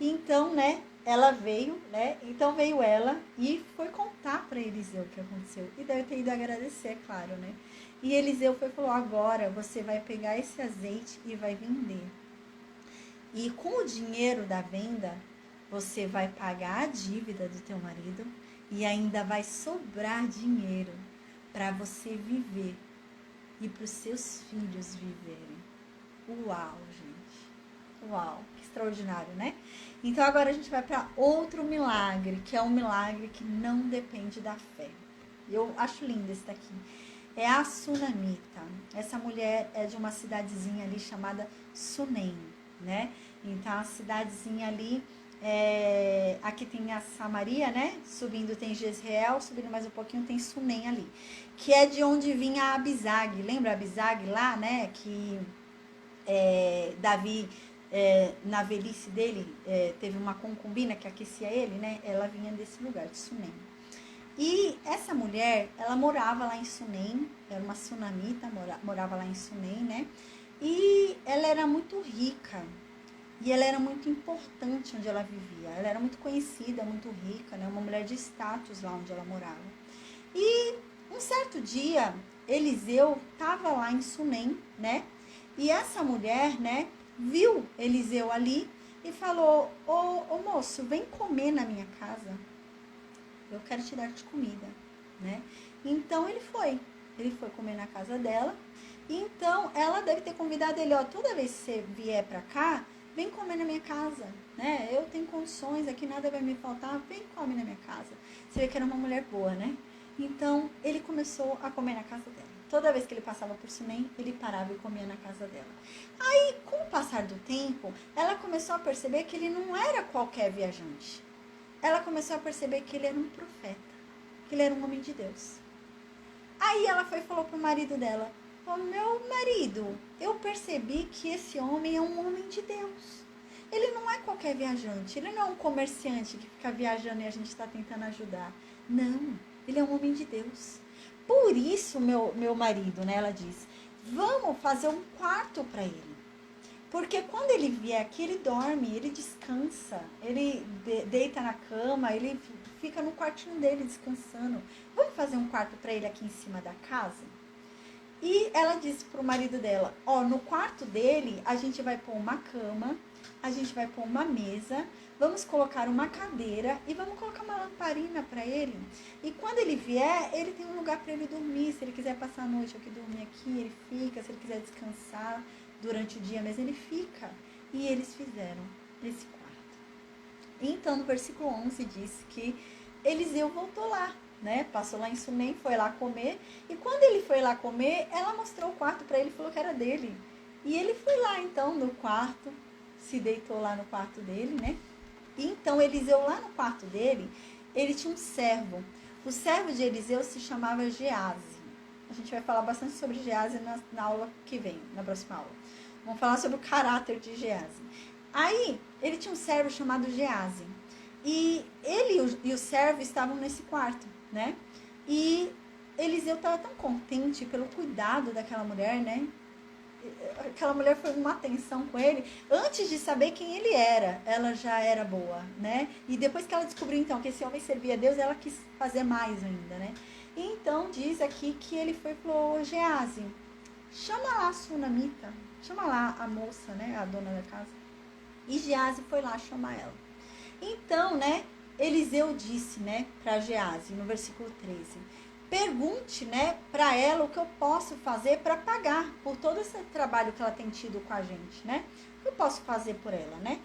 Então, né, ela veio, né? Então veio ela e foi contar para Eliseu o que aconteceu. E deve ter ido agradecer, é claro, né? E Eliseu falou: agora você vai pegar esse azeite e vai vender. E com o dinheiro da venda, você vai pagar a dívida do teu marido e ainda vai sobrar dinheiro para você viver e para os seus filhos viverem. Uau, gente. Uau, que extraordinário, né? Então agora a gente vai para outro milagre, que é um milagre que não depende da fé. Eu acho lindo esse daqui. É a Sunamita. Essa mulher é de uma cidadezinha ali chamada Sunem, né? Então a cidadezinha ali, aqui tem a Samaria, né? Subindo tem Jezreel, subindo mais um pouquinho tem Sunem ali. Que é de onde vinha a Abisag. Lembra a Abisag lá, né? Que Davi... na velhice dele, teve uma concubina que aquecia ele, né? Ela vinha desse lugar, de Sunem. E essa mulher, ela morava lá em Sunem, era uma sunamita, morava lá em Sunem, né? E ela era muito rica, e ela era muito importante onde ela vivia. Ela era muito conhecida, muito rica, né? Uma mulher de status lá onde ela morava. E um certo dia, Eliseu estava lá em Sunem, né? E essa mulher, né, viu Eliseu ali e falou: ô moço, vem comer na minha casa. Eu quero te dar de comida, né? Então ele foi comer na casa dela. E então ela deve ter convidado ele: ó, toda vez que você vier pra cá, vem comer na minha casa, né? Eu tenho condições aqui, nada vai me faltar, vem comer na minha casa. Você vê que era uma mulher boa, né? Então ele começou a comer na casa dela. Toda vez que ele passava por Sunem, ele parava e comia na casa dela. Aí, com o passar do tempo, ela começou a perceber que ele não era qualquer viajante. Ela começou a perceber que ele era um profeta, que ele era um homem de Deus. Aí ela foi e falou pro marido dela: ô meu marido, eu percebi que esse homem é um homem de Deus. Ele não é qualquer viajante, ele não é um comerciante que fica viajando e a gente está tentando ajudar. Não, ele é um homem de Deus. Por isso, meu marido, né, ela diz, vamos fazer um quarto para ele. Porque quando ele vier aqui, ele dorme, ele descansa, ele deita na cama, ele fica no quartinho dele descansando. Vamos fazer um quarto para ele aqui em cima da casa? E ela disse pro marido dela, ó, no quarto dele a gente vai pôr uma cama, a gente vai pôr uma mesa, vamos colocar uma cadeira e vamos colocar uma lamparina para ele. E quando ele vier, ele tem um lugar para ele dormir. Se ele quiser passar a noite aqui, dormir aqui, ele fica. Se ele quiser descansar durante o dia mesmo, ele fica. E eles fizeram esse quarto. Então, no versículo 11 diz que Eliseu voltou lá, né? Passou lá em Sunem, foi lá comer. E quando ele foi lá comer, ela mostrou o quarto para ele e falou que era dele. E ele foi lá, então, no quarto, se deitou lá no quarto dele, né? E então, Eliseu, lá no quarto dele, ele tinha um servo. O servo de Eliseu se chamava Geazi. A gente vai falar bastante sobre Geazi na aula que vem, na próxima aula. Vamos falar sobre o caráter de Geazi. Aí, ele tinha um servo chamado Geazi. E ele e o servo estavam nesse quarto, né? E Eliseu estava tão contente pelo cuidado daquela mulher, né? Aquela mulher foi uma atenção com ele. Antes de saber quem ele era, ela já era boa, né? E depois que ela descobriu, então, que esse homem servia a Deus, ela quis fazer mais ainda, né? E então, diz aqui que ele foi e falou, Geazi, chama lá a sunamita, chama lá a moça, né? A dona da casa. E Geazi foi lá chamar ela. Então, né? Eliseu disse, né? Para Geazi, no versículo 13... Pergunte, né, para ela o que eu posso fazer para pagar por todo esse trabalho que ela tem tido com a gente, né? O que eu posso fazer por ela, né?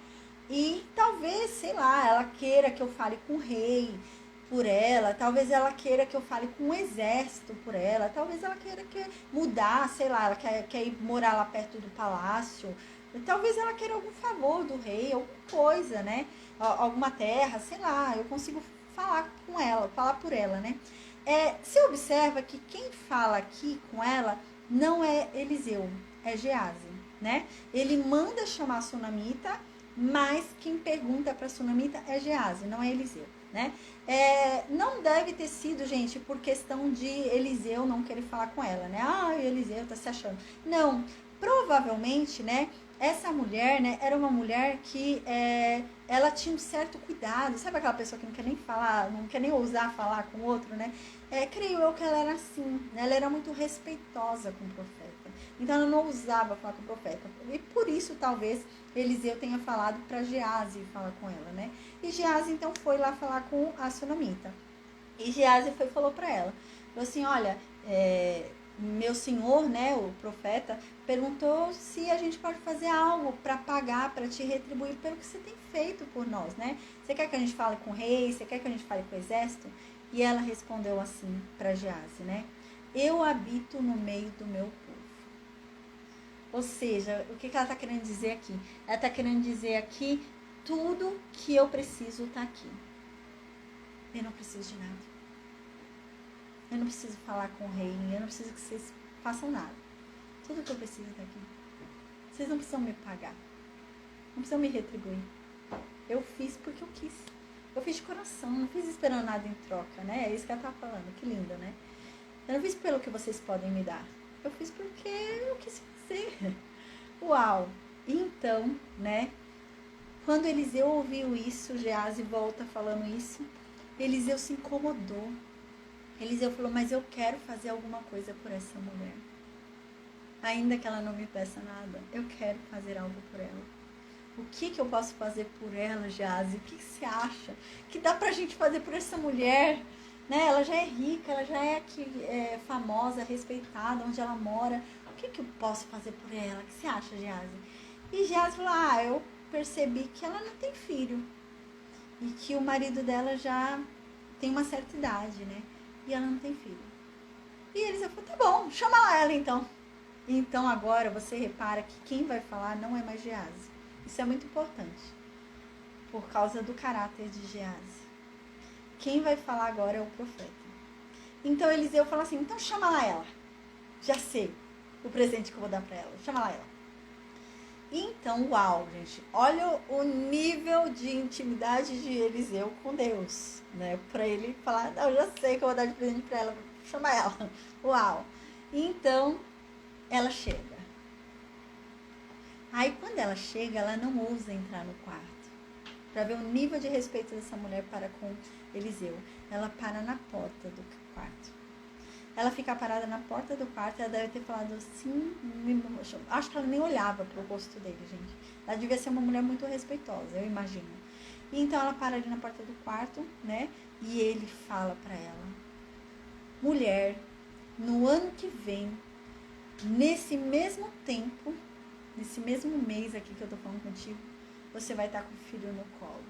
E talvez, sei lá, ela queira que eu fale com o rei por ela, talvez ela queira que eu fale com o exército por ela, talvez ela queira mudar, sei lá, ela quer ir morar lá perto do palácio, talvez ela queira algum favor do rei, alguma coisa, né? Alguma terra, sei lá, eu consigo falar com ela, falar por ela, né? Se observa que quem fala aqui com ela não é Eliseu, é Geazi, né? Ele manda chamar a sunamita, mas quem pergunta para a sunamita é Geazi, não é Eliseu, né? Não deve ter sido, gente, por questão de Eliseu não querer falar com ela, né? Ah, Eliseu tá se achando. Não, provavelmente, né? Essa mulher, né, era uma mulher que ela tinha um certo cuidado. Sabe aquela pessoa que não quer nem falar, não quer nem ousar falar com o outro, né? Creio eu que ela era assim, né? Ela era muito respeitosa com o profeta. Então ela não ousava falar com o profeta. E por isso, talvez, Eliseu tenha falado para Geazi falar com ela, né? E Geazi, então, foi lá falar com a sunamita. E Geazi foi e falou para ela. Falou assim, olha, meu senhor, né, o profeta, perguntou se a gente pode fazer algo para pagar, para te retribuir pelo que você tem feito por nós, né? Você quer que a gente fale com o rei? Você quer que a gente fale com o exército? E ela respondeu assim para Geazi, né? Eu habito no meio do meu povo. Ou seja, o que ela está querendo dizer aqui? Ela está querendo dizer aqui, tudo que eu preciso está aqui. Eu não preciso de nada. Eu não preciso falar com o rei, eu não preciso que vocês façam nada. Tudo que eu preciso está aqui. Vocês não precisam me pagar. Não precisam me retribuir. Eu fiz porque eu quis. Eu fiz de coração, não fiz esperando nada em troca, né? É isso que ela tá falando, que lindo, né? Eu não fiz pelo que vocês podem me dar. Eu fiz porque eu quis fazer. Uau! Então, né? Quando Eliseu ouviu isso, Geazi volta falando isso, Eliseu se incomodou. Eliseu falou, mas eu quero fazer alguma coisa por essa mulher. Ainda que ela não me peça nada, eu quero fazer algo por ela. O que eu posso fazer por ela, Geazi? O que você acha que dá pra gente fazer por essa mulher? Né? Ela já é rica, ela já é aqui, famosa, respeitada, onde ela mora. O que eu posso fazer por ela? O que você acha, Geazi? E Geazi falou, eu percebi que ela não tem filho. E que o marido dela já tem uma certa idade, né? E ela não tem filho. E eles falaram, tá bom, chama lá ela então. Então agora você repara que quem vai falar não é mais Geazi. Isso é muito importante. Por causa do caráter de Geazi. Quem vai falar agora é o profeta. Então Eliseu fala assim, então chama lá ela. Já sei o presente que eu vou dar para ela. Chama lá ela. Então, uau, gente. Olha o nível de intimidade de Eliseu com Deus, né? Para ele falar, não, eu já sei que eu vou dar de presente para ela. chamar ela. Uau! Então, ela chega. Aí, quando ela chega, ela não ousa entrar no quarto. Para ver o nível de respeito dessa mulher para com Eliseu. Ela para na porta do quarto. Ela fica parada na porta do quarto, ela deve ter falado assim, acho que ela nem olhava pro rosto dele, gente. Ela devia ser uma mulher muito respeitosa, eu imagino. E então ela para ali na porta do quarto, né? E ele fala para ela: mulher, no ano que vem, nesse mesmo tempo, nesse mesmo mês aqui que eu tô falando contigo, você vai estar com o filho no colo.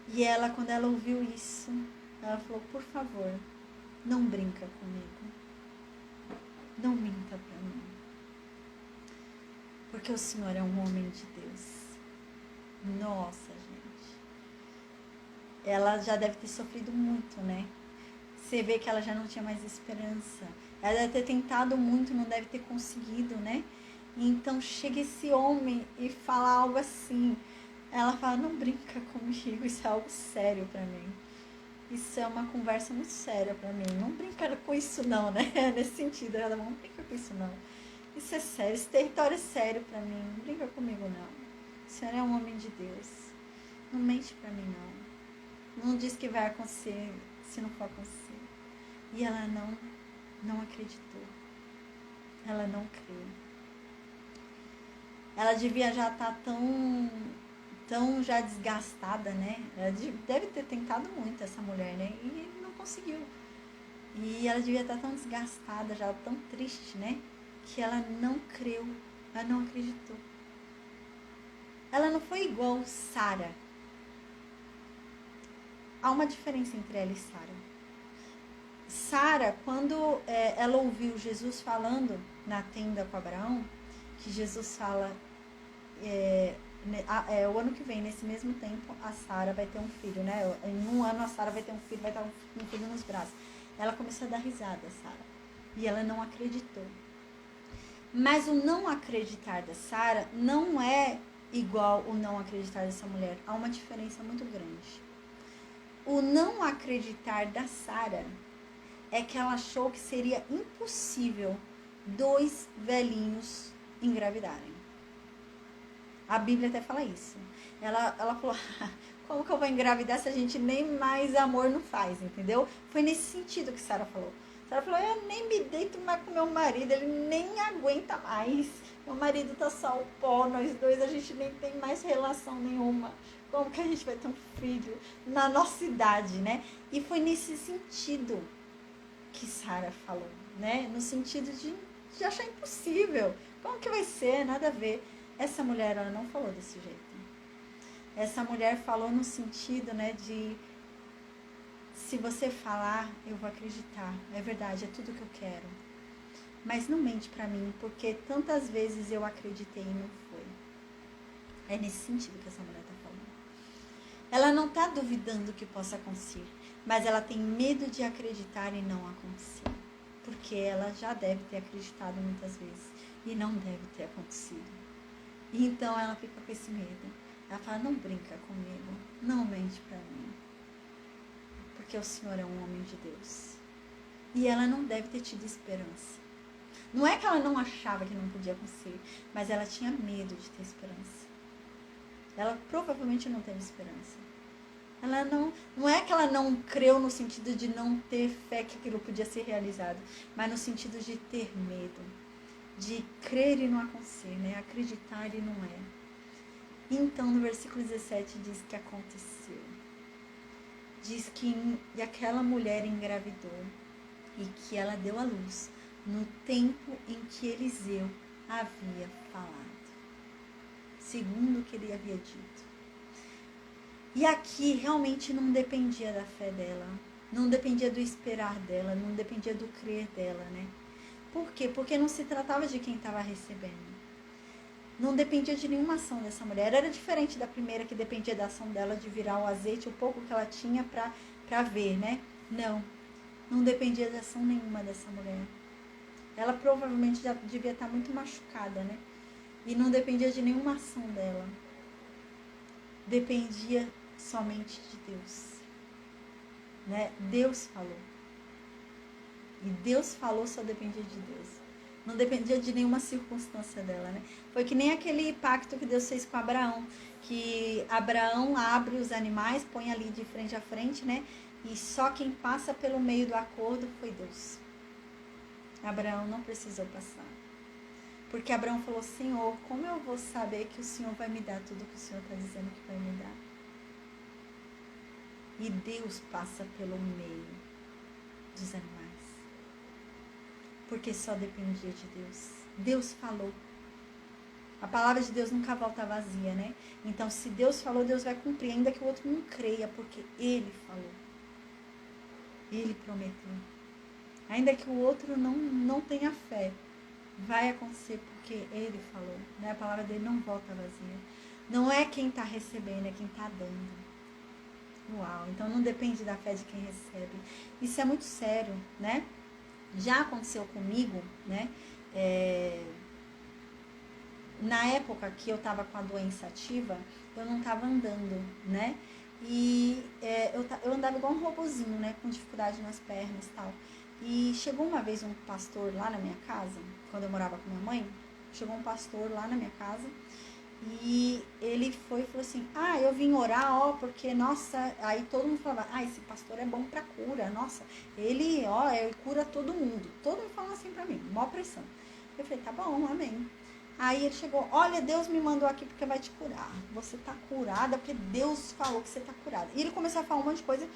E ela, quando ela ouviu isso, ela falou: por favor, não brinca comigo. Não minta pra mim. Porque o Senhor é um homem de Deus. Nossa, gente. Ela já deve ter sofrido muito, né? Você vê que ela já não tinha mais esperança. Ela deve ter tentado muito, não deve ter conseguido, né? Então chega esse homem e fala algo assim. Ela fala: não brinca comigo, isso é algo sério pra mim. Isso é uma conversa muito séria pra mim. Não brinca com isso não, né? Nesse sentido, ela não brinca com isso não. Isso é sério, esse território é sério pra mim. Não brinca comigo não. O Senhor é um homem de Deus. Não mente pra mim não. Não diz que vai acontecer se não for acontecer. E ela não acreditou. Ela não creu. Ela devia já estar tão já desgastada, né? Ela deve ter tentado muito, essa mulher, né? E não conseguiu. E ela devia estar tão desgastada, já tão triste, né? Que ela não creu, ela não acreditou. Ela não foi igual Sara. Há uma diferença entre ela e Sara. Sara, quando ela ouviu Jesus falando na tenda com Abraão, que Jesus fala... o ano que vem, nesse mesmo tempo, a Sara vai ter um filho, né? Em um ano a Sara vai ter um filho, vai estar um filho nos braços. Ela começou a dar risada, Sara. E ela não acreditou. Mas o não acreditar da Sara não é igual o não acreditar dessa mulher. Há uma diferença muito grande. O não acreditar da Sara é que ela achou que seria impossível 2 velhinhos engravidarem. A Bíblia até fala isso. Ela falou: como que eu vou engravidar se a gente nem mais amor não faz, entendeu? Foi nesse sentido que Sara falou. Sara falou: eu nem me deito mais com meu marido, ele nem aguenta mais. Meu marido tá só o pó, nós dois, a gente nem tem mais relação nenhuma. Como que a gente vai ter um filho na nossa idade, né? E foi nesse sentido que Sara falou, né? No sentido de achar impossível. Como que vai ser? Nada a ver. Essa mulher, ela não falou desse jeito. Essa mulher falou no sentido, né, de se você falar, eu vou acreditar. É verdade, é tudo que eu quero. Mas não mente pra mim, porque tantas vezes eu acreditei e não foi. É nesse sentido que essa mulher tá falando. Ela não tá duvidando que possa acontecer, mas ela tem medo de acreditar e não acontecer. Porque ela já deve ter acreditado muitas vezes e não deve ter acontecido. E então ela fica com esse medo. Ela fala: não brinca comigo, não mente pra mim. Porque o Senhor é um homem de Deus. E ela não deve ter tido esperança. Não é que ela não achava que não podia acontecer, mas ela tinha medo de ter esperança. Ela provavelmente não teve esperança. Ela não é que ela não creu no sentido de não ter fé que aquilo podia ser realizado, mas no sentido de ter medo, de crer e não acontecer, né? Acreditar e não é. Então, no versículo 17 diz que aconteceu. Diz que aquela mulher engravidou e que ela deu à luz no tempo em que Eliseu havia falado, segundo o que ele havia dito. E aqui realmente não dependia da fé dela, não dependia do esperar dela, não dependia do crer dela, né? Por quê? Porque não se tratava de quem estava recebendo. Não dependia de nenhuma ação dessa mulher. Era diferente da primeira, que dependia da ação dela de virar o azeite, o pouco que ela tinha para ver, né? Não dependia de ação nenhuma dessa mulher. Ela provavelmente já devia estar muito machucada, né? E não dependia de nenhuma ação dela. Dependia somente de Deus, né? Deus falou. E Deus falou, só dependia de Deus. Não dependia de nenhuma circunstância dela, né? Foi que nem aquele pacto que Deus fez com Abraão. Que Abraão abre os animais, põe ali de frente a frente, né? E só quem passa pelo meio do acordo foi Deus. Abraão não precisou passar. Porque Abraão falou, Senhor, como eu vou saber que o Senhor vai me dar tudo que o Senhor está dizendo que vai me dar? E Deus passa pelo meio dos animais. Porque só dependia de Deus. Deus falou. A palavra de Deus nunca volta vazia, né? Então, se Deus falou, Deus vai cumprir. Ainda que o outro não creia, porque Ele falou. Ele prometeu. Ainda que o outro não tenha fé, vai acontecer porque Ele falou. Né? A palavra dele não volta vazia. Não é quem está recebendo, é quem está dando. Uau! Então, não depende da fé de quem recebe. Isso é muito sério, né? Já aconteceu comigo, né? Na época que eu estava com a doença ativa, eu não estava andando, né? E eu andava igual um robozinho, né? Com dificuldade nas pernas e tal. E chegou uma vez um pastor lá na minha casa, quando eu morava com minha mãe, chegou um pastor lá na minha casa e ele foi e falou assim, eu vim orar, porque, nossa, aí todo mundo falava, esse pastor é bom pra cura, nossa, ele cura todo mundo. Todo mundo falando assim pra mim, maior pressão. Eu falei, tá bom, amém. Aí ele chegou, olha, Deus me mandou aqui porque vai te curar. Você tá curada porque Deus falou que você tá curada. E ele começou a falar um monte de coisa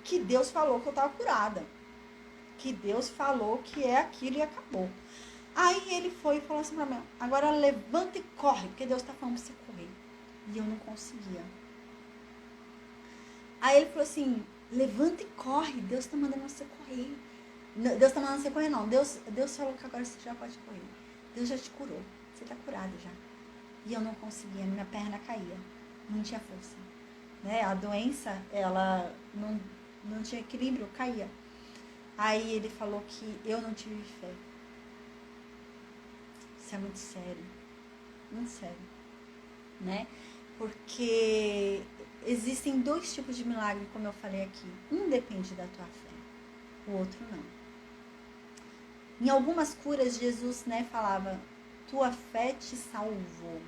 que Deus falou que eu tava curada. Que Deus falou que é aquilo e acabou. Aí ele foi e falou assim pra mim, agora levanta e corre, porque Deus tá falando pra você correr. E eu não conseguia. Aí ele falou assim, levanta e corre, Deus tá mandando você correr. Deus tá mandando você correr não, Deus falou que agora você já pode correr. Deus já te curou, você tá curado já. E eu não conseguia, minha perna caía, não tinha força. Né? A doença, ela não tinha equilíbrio, caía. Aí ele falou que eu não tive fé. Isso é muito sério. Muito sério. Né? Porque existem dois tipos de milagre, como eu falei aqui. Um depende da tua fé, o outro não. Em algumas curas, Jesus, né, falava, tua fé te salvou.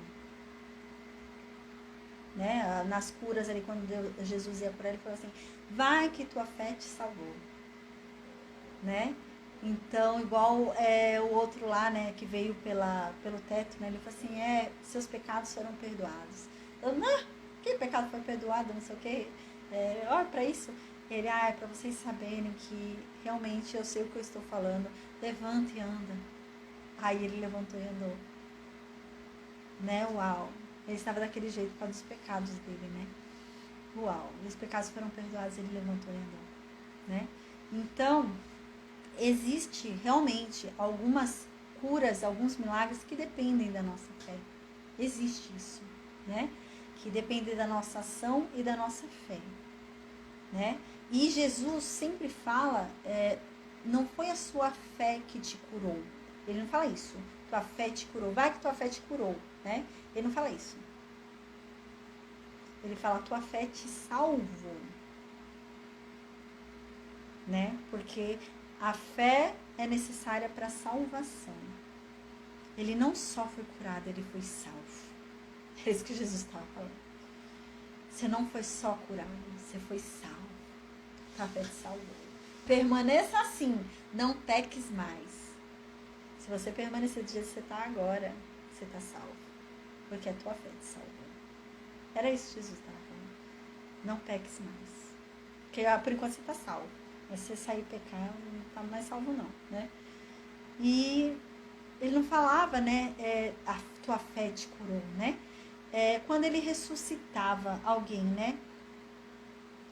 Né? Nas curas ali, quando Jesus ia curar, ele falou assim, vai que tua fé te salvou. Né? Então, igual o outro lá, né, que veio pelo teto, né, ele falou assim, seus pecados foram perdoados. Eu, que pecado foi perdoado, não sei o quê. Olha para isso. Ele, é para vocês saberem que realmente eu sei o que eu estou falando. Levanta e anda. Aí ele levantou e andou. Né, uau. Ele estava daquele jeito por causa dos pecados dele, né. Uau. Os pecados foram perdoados, ele levantou e andou. Né. Então, existe realmente algumas curas, alguns milagres que dependem da nossa fé. Existe isso, né? Que depende da nossa ação e da nossa fé, né? E Jesus sempre fala, não foi a sua fé que te curou. Ele não fala isso. Tua fé te curou. Vai que tua fé te curou, né? Ele não fala isso. Ele fala, tua fé te salvou, né? Porque a fé é necessária para a salvação. Ele não só foi curado, ele foi salvo. É isso que Jesus estava falando. Você não foi só curado, você foi salvo. A fé te salvou. Permaneça assim, não peques mais. Se você permanecer do jeito que você está agora, você está salvo. Porque a tua fé te salvou. Era isso que Jesus estava falando. Não peques mais. Porque por enquanto você está salvo. Mas se você sair pecar, não está mais salvo não, né? E ele não falava, né, a tua fé te curou, né? Quando ele ressuscitava alguém, né?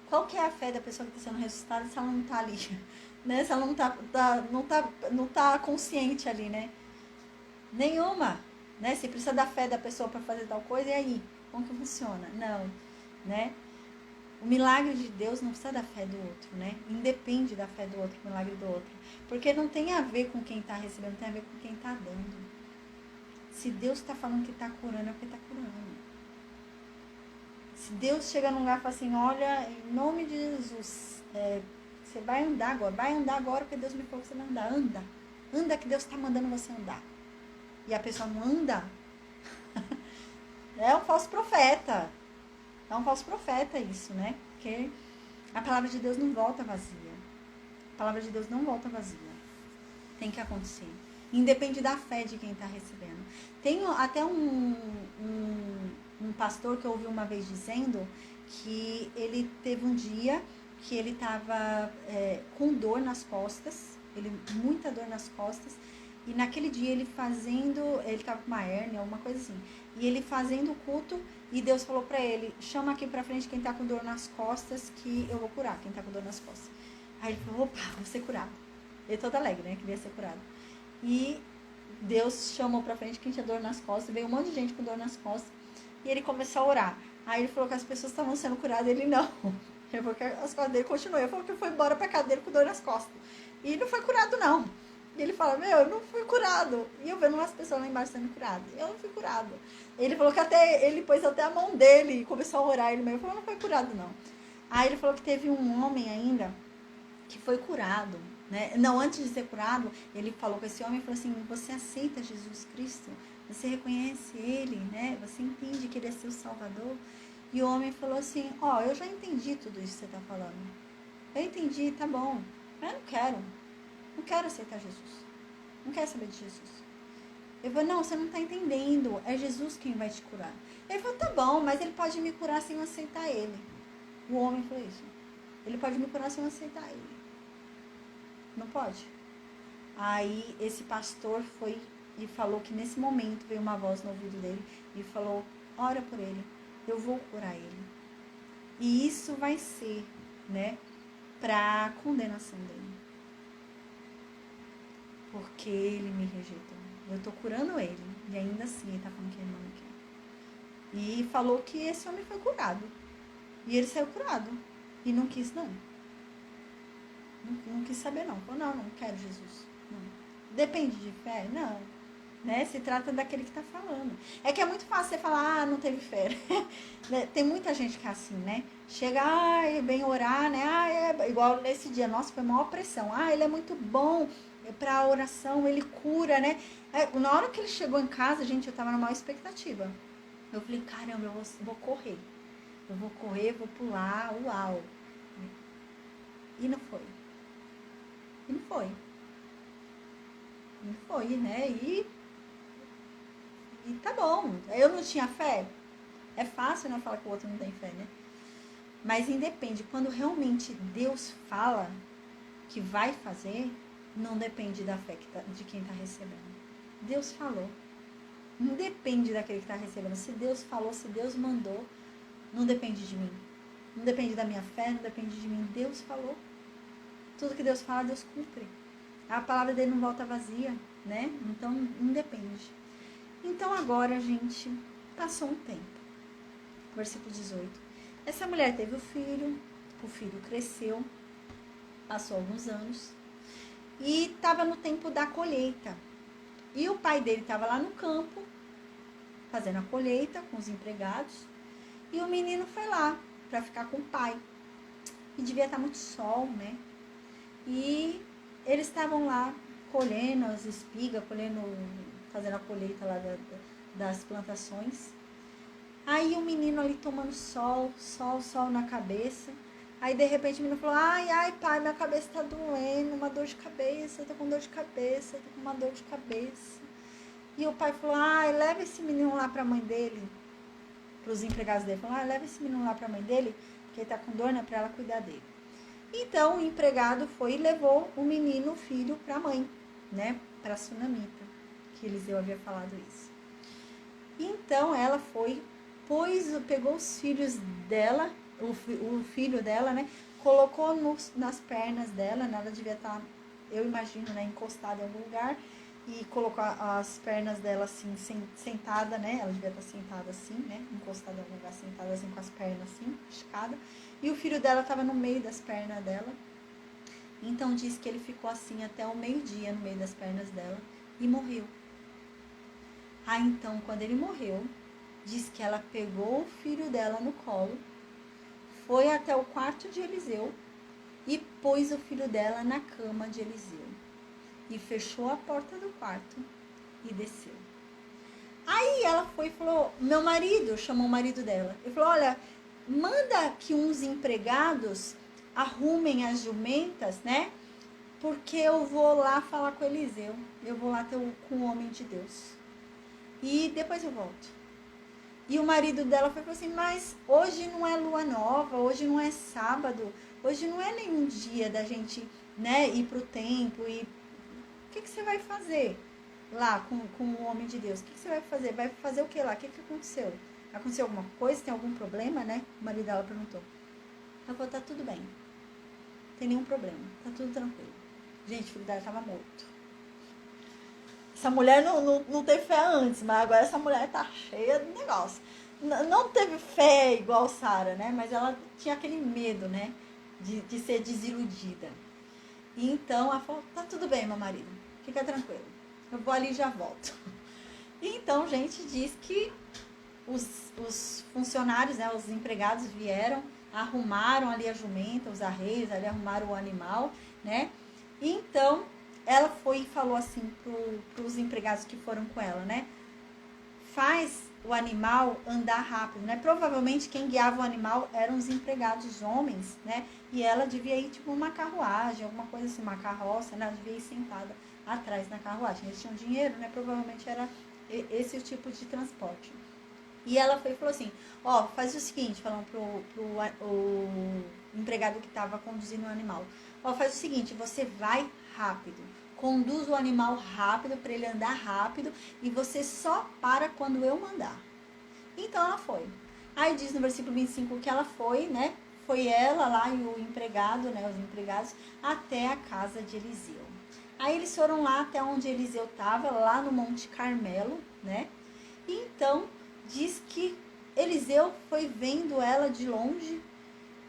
Qual que é a fé da pessoa que está sendo ressuscitada se ela não está ali? Né? Se ela não tá consciente ali, né? Nenhuma, né? Você precisa da fé da pessoa para fazer tal coisa, e aí? Como que funciona? Não, né? O milagre de Deus não precisa da fé do outro, né? Independe da fé do outro, o milagre do outro. Porque não tem a ver com quem está recebendo, tem a ver com quem está dando. Se Deus está falando que está curando, é porque está curando. Se Deus chega num lugar e fala assim, olha, em nome de Jesus, Você vai andar agora, porque Deus me falou que você vai andar. Anda que Deus está mandando você andar. E a pessoa não anda. É um falso profeta. É um falso profeta isso, né? Porque a palavra de Deus não volta vazia. A palavra de Deus não volta vazia. Tem que acontecer. Independe da fé de quem está recebendo. Tem até um pastor que eu ouvi uma vez dizendo que ele teve um dia que ele estava com dor nas costas, muita dor nas costas, e naquele dia ele estava com uma hérnia, alguma coisa assim, e ele fazendo o culto, e Deus falou para ele, chama aqui pra frente quem tá com dor nas costas, que eu vou curar quem tá com dor nas costas. Aí ele falou, opa, vou ser curado. Ele todo alegre, né, queria ser curado. E Deus chamou pra frente quem tinha dor nas costas, veio um monte de gente com dor nas costas, e ele começou a orar. Aí ele falou que as pessoas estavam sendo curadas, ele não. Ele falou que as costas dele continuam. Ele falou que foi embora pra casa dele com dor nas costas. E não foi curado, não. E ele fala, eu não fui curado. E eu vendo umas pessoas lá embaixo sendo curadas. Eu não fui curado. Ele falou que ele pôs até a mão dele e começou a orar. Ele mesmo falou, não foi curado, não. Aí ele falou que teve um homem ainda que foi curado, né? Não, antes de ser curado, ele falou com esse homem e falou assim, você aceita Jesus Cristo? Você reconhece ele, né? Você entende que ele é seu Salvador? E o homem falou assim, eu já entendi tudo isso que você está falando. Eu entendi, tá bom. Mas eu não quero aceitar Jesus. Não quero saber de Jesus. Eu falei, não, você não está entendendo. É Jesus quem vai te curar. Ele falou, tá bom, mas ele pode me curar sem eu aceitar ele. O homem falou isso. Ele pode me curar sem eu aceitar ele. Não pode? Aí esse pastor foi e falou que nesse momento veio uma voz no ouvido dele e falou, ora por ele. Eu vou curar ele. E isso vai ser, né, para condenação dele. Porque ele me rejeitou. Eu tô curando ele. E ainda assim ele tá falando que ele não me quer. E falou que esse homem foi curado. E ele saiu curado. E não quis, não. Não quis saber, não. Falou, não quero Jesus. Não. Depende de fé? Não. Né? Se trata daquele que está falando. É que é muito fácil você falar, não teve fé. Tem muita gente que é assim, né? Chega, vem orar, né? Igual nesse dia, nossa, foi maior pressão. Ele é muito bom para oração, ele cura, né? Na hora que ele chegou em casa, gente, eu tava na maior expectativa. Eu falei, caramba, eu vou correr. Eu vou correr, vou pular, uau. E não foi. Não foi, né? E tá bom. Eu não tinha fé. É fácil, né, falar que o outro não tem fé, né? Mas independe. Quando realmente Deus fala que vai fazer, não depende da fé de quem está recebendo. Deus falou. Não depende daquele que está recebendo. Se Deus falou, se Deus mandou, não depende de mim. Não depende da minha fé, não depende de mim. Deus falou. Tudo que Deus fala, Deus cumpre. A palavra dele não volta vazia, né? Então, não depende. Então, agora, gente, passou um tempo. Versículo 18. Essa mulher teve o filho cresceu, passou alguns anos, e estava no tempo da colheita. E o pai dele estava lá no campo, fazendo a colheita com os empregados, e o menino foi lá para ficar com o pai. E devia estar muito sol, né? E eles estavam lá colhendo as espigas, fazendo a colheita lá das plantações. Aí o menino ali tomando sol na cabeça. Aí de repente o menino falou, ai pai, minha cabeça tá doendo, uma dor de cabeça, eu tô com dor de cabeça, tô com uma dor de cabeça. E o pai falou, leva esse menino lá pra mãe dele, pros empregados dele. Falou, leva esse menino lá pra mãe dele, porque ele tá com dor, né, pra ela cuidar dele. Então o empregado foi e levou o menino, o filho, pra mãe, né, pra Sunamita, que Eliseu havia falado isso. Então ela foi, pegou os filhos dela, o filho dela, né, colocou nas pernas dela, né, ela devia estar, eu imagino, né, encostada em algum lugar, e colocou as pernas dela assim, sentada, né, ela devia estar sentada assim, né, encostada em algum lugar, sentada assim, com as pernas assim, esticada, e o filho dela estava no meio das pernas dela. Então diz que ele ficou assim até o meio-dia no meio das pernas dela e morreu. Então, quando ele morreu, diz que ela pegou o filho dela no colo, foi até o quarto de Eliseu, e pôs o filho dela na cama de Eliseu. E fechou a porta do quarto e desceu. Aí ela foi e falou, meu marido, chamou o marido dela. Ele falou, olha, manda que uns empregados arrumem as jumentas, né? Porque eu vou lá falar com Eliseu. Eu vou lá com o homem de Deus. E depois eu volto. E o marido dela foi assim, mas hoje não é lua nova, hoje não é sábado, hoje não é nenhum dia da gente, né, ir pro templo. E o que você vai fazer lá com o homem de Deus? O que você vai fazer? Vai fazer o que lá? O que aconteceu? Aconteceu alguma coisa? Tem algum problema, né? O marido dela perguntou. Ela falou, tá tudo bem. Não tem nenhum problema. Tá tudo tranquilo. Gente, o filho dela estava morto. Essa mulher não teve fé antes, mas agora essa mulher tá cheia de negócio. Não teve fé igual Sara, né? Mas ela tinha aquele medo, né? De ser desiludida. E então ela falou, tá tudo bem, meu marido. Fica tranquilo. Eu vou ali e já volto. E então, gente, diz que os funcionários, né? Os empregados vieram, arrumaram ali a jumenta, os arreios, ali arrumaram o animal, né? E então ela foi e falou assim para os empregados que foram com ela, né? Faz o animal andar rápido, né? Provavelmente quem guiava o animal eram os empregados, os homens, né? E ela devia ir tipo uma carruagem, alguma coisa assim, uma carroça, né? Ela devia ir sentada atrás na carruagem. Eles tinham dinheiro, né? Provavelmente era esse o tipo de transporte. E ela foi e falou assim, ó, faz o seguinte, falando pro o empregado que estava conduzindo o animal. Ó, faz o seguinte, você vai rápido. Conduz o animal rápido para ele andar rápido e você só para quando eu mandar. Então ela foi. Aí diz no versículo 25 que ela foi, né? Foi ela lá e o empregado, né? Os empregados, até a casa de Eliseu. Aí eles foram lá até onde Eliseu estava, lá no Monte Carmelo, né? E então diz que Eliseu foi vendo ela de longe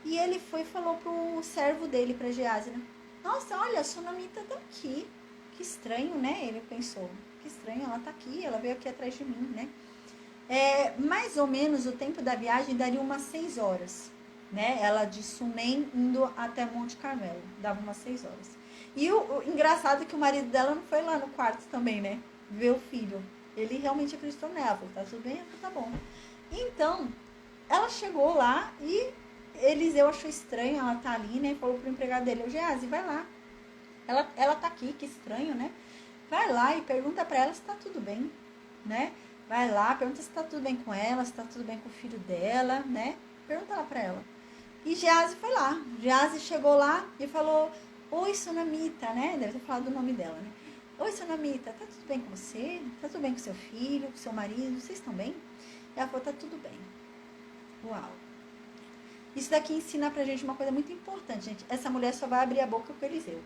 e ele foi e falou pro servo dele, para Geazi, né? Nossa, olha, a Sunamita tá aqui. Que estranho, né? Ele pensou. Que estranho, ela tá aqui, ela veio aqui atrás de mim, né? Mais ou menos o tempo da viagem daria umas 6 horas, né? Ela de Sunem indo até Monte Carmelo. Dava umas 6 horas. E o engraçado é que o marido dela não foi lá no quarto também, né? Ver o filho. Ele realmente acreditou nela. Falou, tá tudo bem? Tá bom. Então, ela chegou lá e Eliseu achou estranho, ela tá ali, né? Falou pro empregado dele, ô Geazi, vai lá. Ela tá aqui, que estranho, né? Vai lá e pergunta pra ela se tá tudo bem, né? Vai lá, pergunta se tá tudo bem com ela, se tá tudo bem com o filho dela, né? Pergunta lá pra ela. E Geazi foi lá. Geazi chegou lá e falou, oi, Sunamita, né? Deve ter falado o nome dela, né? Oi, Sunamita, tá tudo bem com você? Tá tudo bem com seu filho, com seu marido? Vocês estão bem? E ela falou, tá tudo bem. Uau. Isso daqui ensina pra gente uma coisa muito importante, gente. Essa mulher só vai abrir a boca com Eliseu.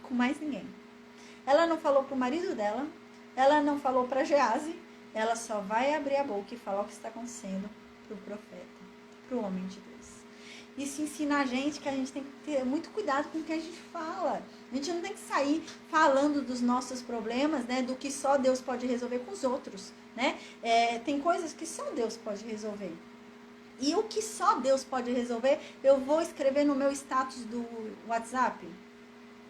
Com mais ninguém. Ela não falou pro marido dela, ela não falou para Geazi, ela só vai abrir a boca e falar o que está acontecendo pro profeta, pro homem de Deus. Isso ensina a gente que a gente tem que ter muito cuidado com o que a gente fala. A gente não tem que sair falando dos nossos problemas, né, do que só Deus pode resolver com os outros, né? Tem coisas que só Deus pode resolver. E o que só Deus pode resolver, eu vou escrever no meu status do WhatsApp.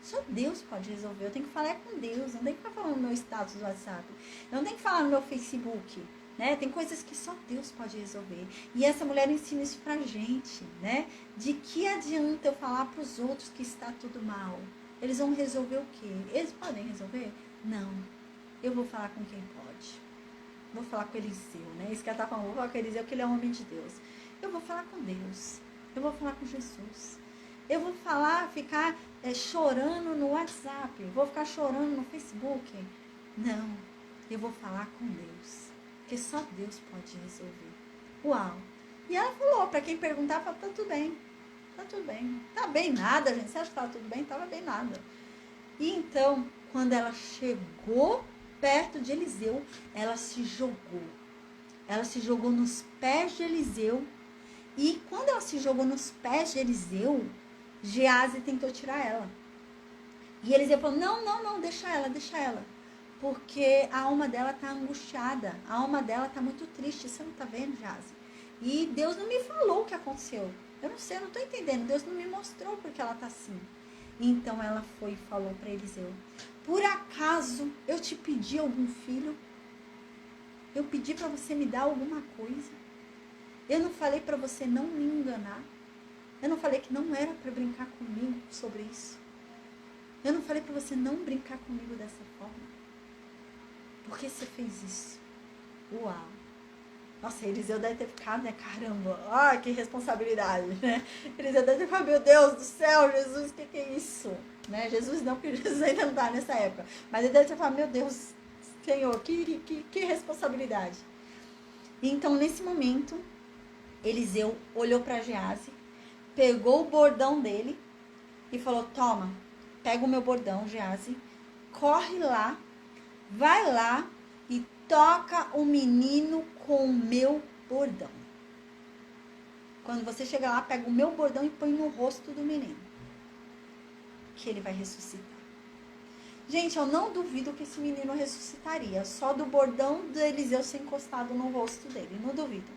Só Deus pode resolver. Eu tenho que falar com Deus. Eu não tenho que ficar falando no meu status do WhatsApp. Eu não tenho que falar no meu Facebook. Né? Tem coisas que só Deus pode resolver. E essa mulher ensina isso pra gente. Né? De que adianta eu falar pros outros que está tudo mal? Eles vão resolver o quê? Eles podem resolver? Não. Eu vou falar com quem pode. Vou falar com Eliseu. Né? Isso que ela tá falando. Vou falar com Eliseu, que ele é um homem de Deus. Eu vou falar com Deus. Eu vou falar com Jesus. Eu vou ficar chorando no WhatsApp, vou ficar chorando no Facebook. Não, eu vou falar com Deus, porque só Deus pode resolver. Uau! E ela falou, para quem perguntar, falou, tá tudo bem, tá tudo bem. Tá bem nada, gente, você acha que tava tudo bem? Tava bem nada. E então, quando ela chegou perto de Eliseu, ela se jogou. Ela se jogou nos pés de Eliseu. E quando ela se jogou nos pés de Eliseu, Geazi tentou tirar ela. E Eliseu falou, não, deixa ela. Porque a alma dela está angustiada. A alma dela está muito triste. Você não está vendo, Geazi? E Deus não me falou o que aconteceu. Eu não sei, eu não estou entendendo. Deus não me mostrou porque ela está assim. Então ela foi e falou para Eliseu: por acaso eu te pedi algum filho? Eu pedi para você me dar alguma coisa? Eu não falei para você não me enganar? Eu não falei que não era para brincar comigo sobre isso? Eu não falei para você não brincar comigo dessa forma? Por que você fez isso? Uau! Nossa, Eliseu deve ter ficado, né? Caramba, que responsabilidade, né? Eliseu deve ter ficado, meu Deus do céu, Jesus, o que é isso? Né? Jesus não, porque Jesus ainda não está nessa época. Mas ele deve ter falado, meu Deus, Senhor, que responsabilidade. E então, nesse momento, Eliseu olhou para Geazi, pegou o bordão dele e falou, toma, pega o meu bordão, Geazi, corre lá, vai lá e toca o menino com o meu bordão. Quando você chegar lá, pega o meu bordão e põe no rosto do menino, que ele vai ressuscitar. Gente, eu não duvido que esse menino ressuscitaria, só do bordão do Eliseu ser encostado no rosto dele, não duvido.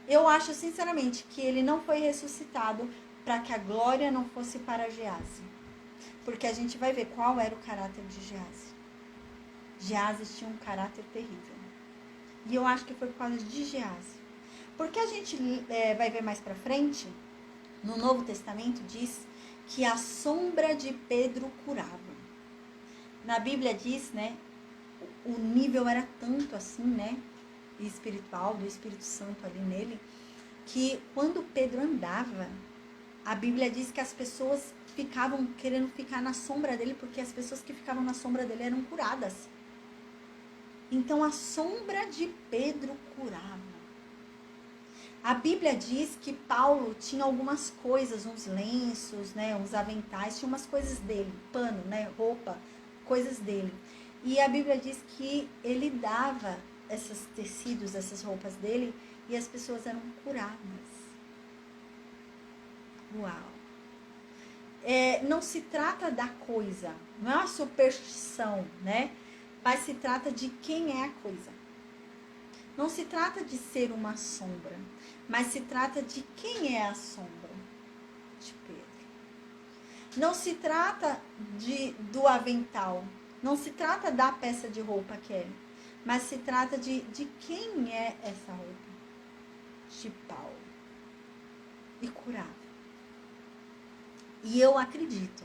Eu acho, sinceramente, que ele não foi ressuscitado para que a glória não fosse para Geazi. Porque a gente vai ver qual era o caráter de Geazi. Geazi tinha um caráter terrível. E eu acho que foi por causa de Geazi. Porque a gente vai ver mais pra frente, no Novo Testamento diz que a sombra de Pedro curava. Na Bíblia diz, né, o nível era tanto assim, né, espiritual, do Espírito Santo ali nele, que quando Pedro andava, a Bíblia diz que as pessoas ficavam querendo ficar na sombra dele, porque as pessoas que ficavam na sombra dele eram curadas. Então a sombra de Pedro curava. A Bíblia diz que Paulo tinha algumas coisas, uns lenços, né, uns aventais, tinha umas coisas dele, pano, né, roupa, coisas dele. E a Bíblia diz que ele dava esses tecidos, essas roupas dele, e as pessoas eram curadas. Uau! Não se trata da coisa, não é uma superstição, né? Mas se trata de quem é a coisa. Não se trata de ser uma sombra, mas se trata de quem é a sombra de Pedro. Não se trata do avental, não se trata da peça de roupa que é, mas se trata de quem é essa roupa. De Paulo. E curava. E eu acredito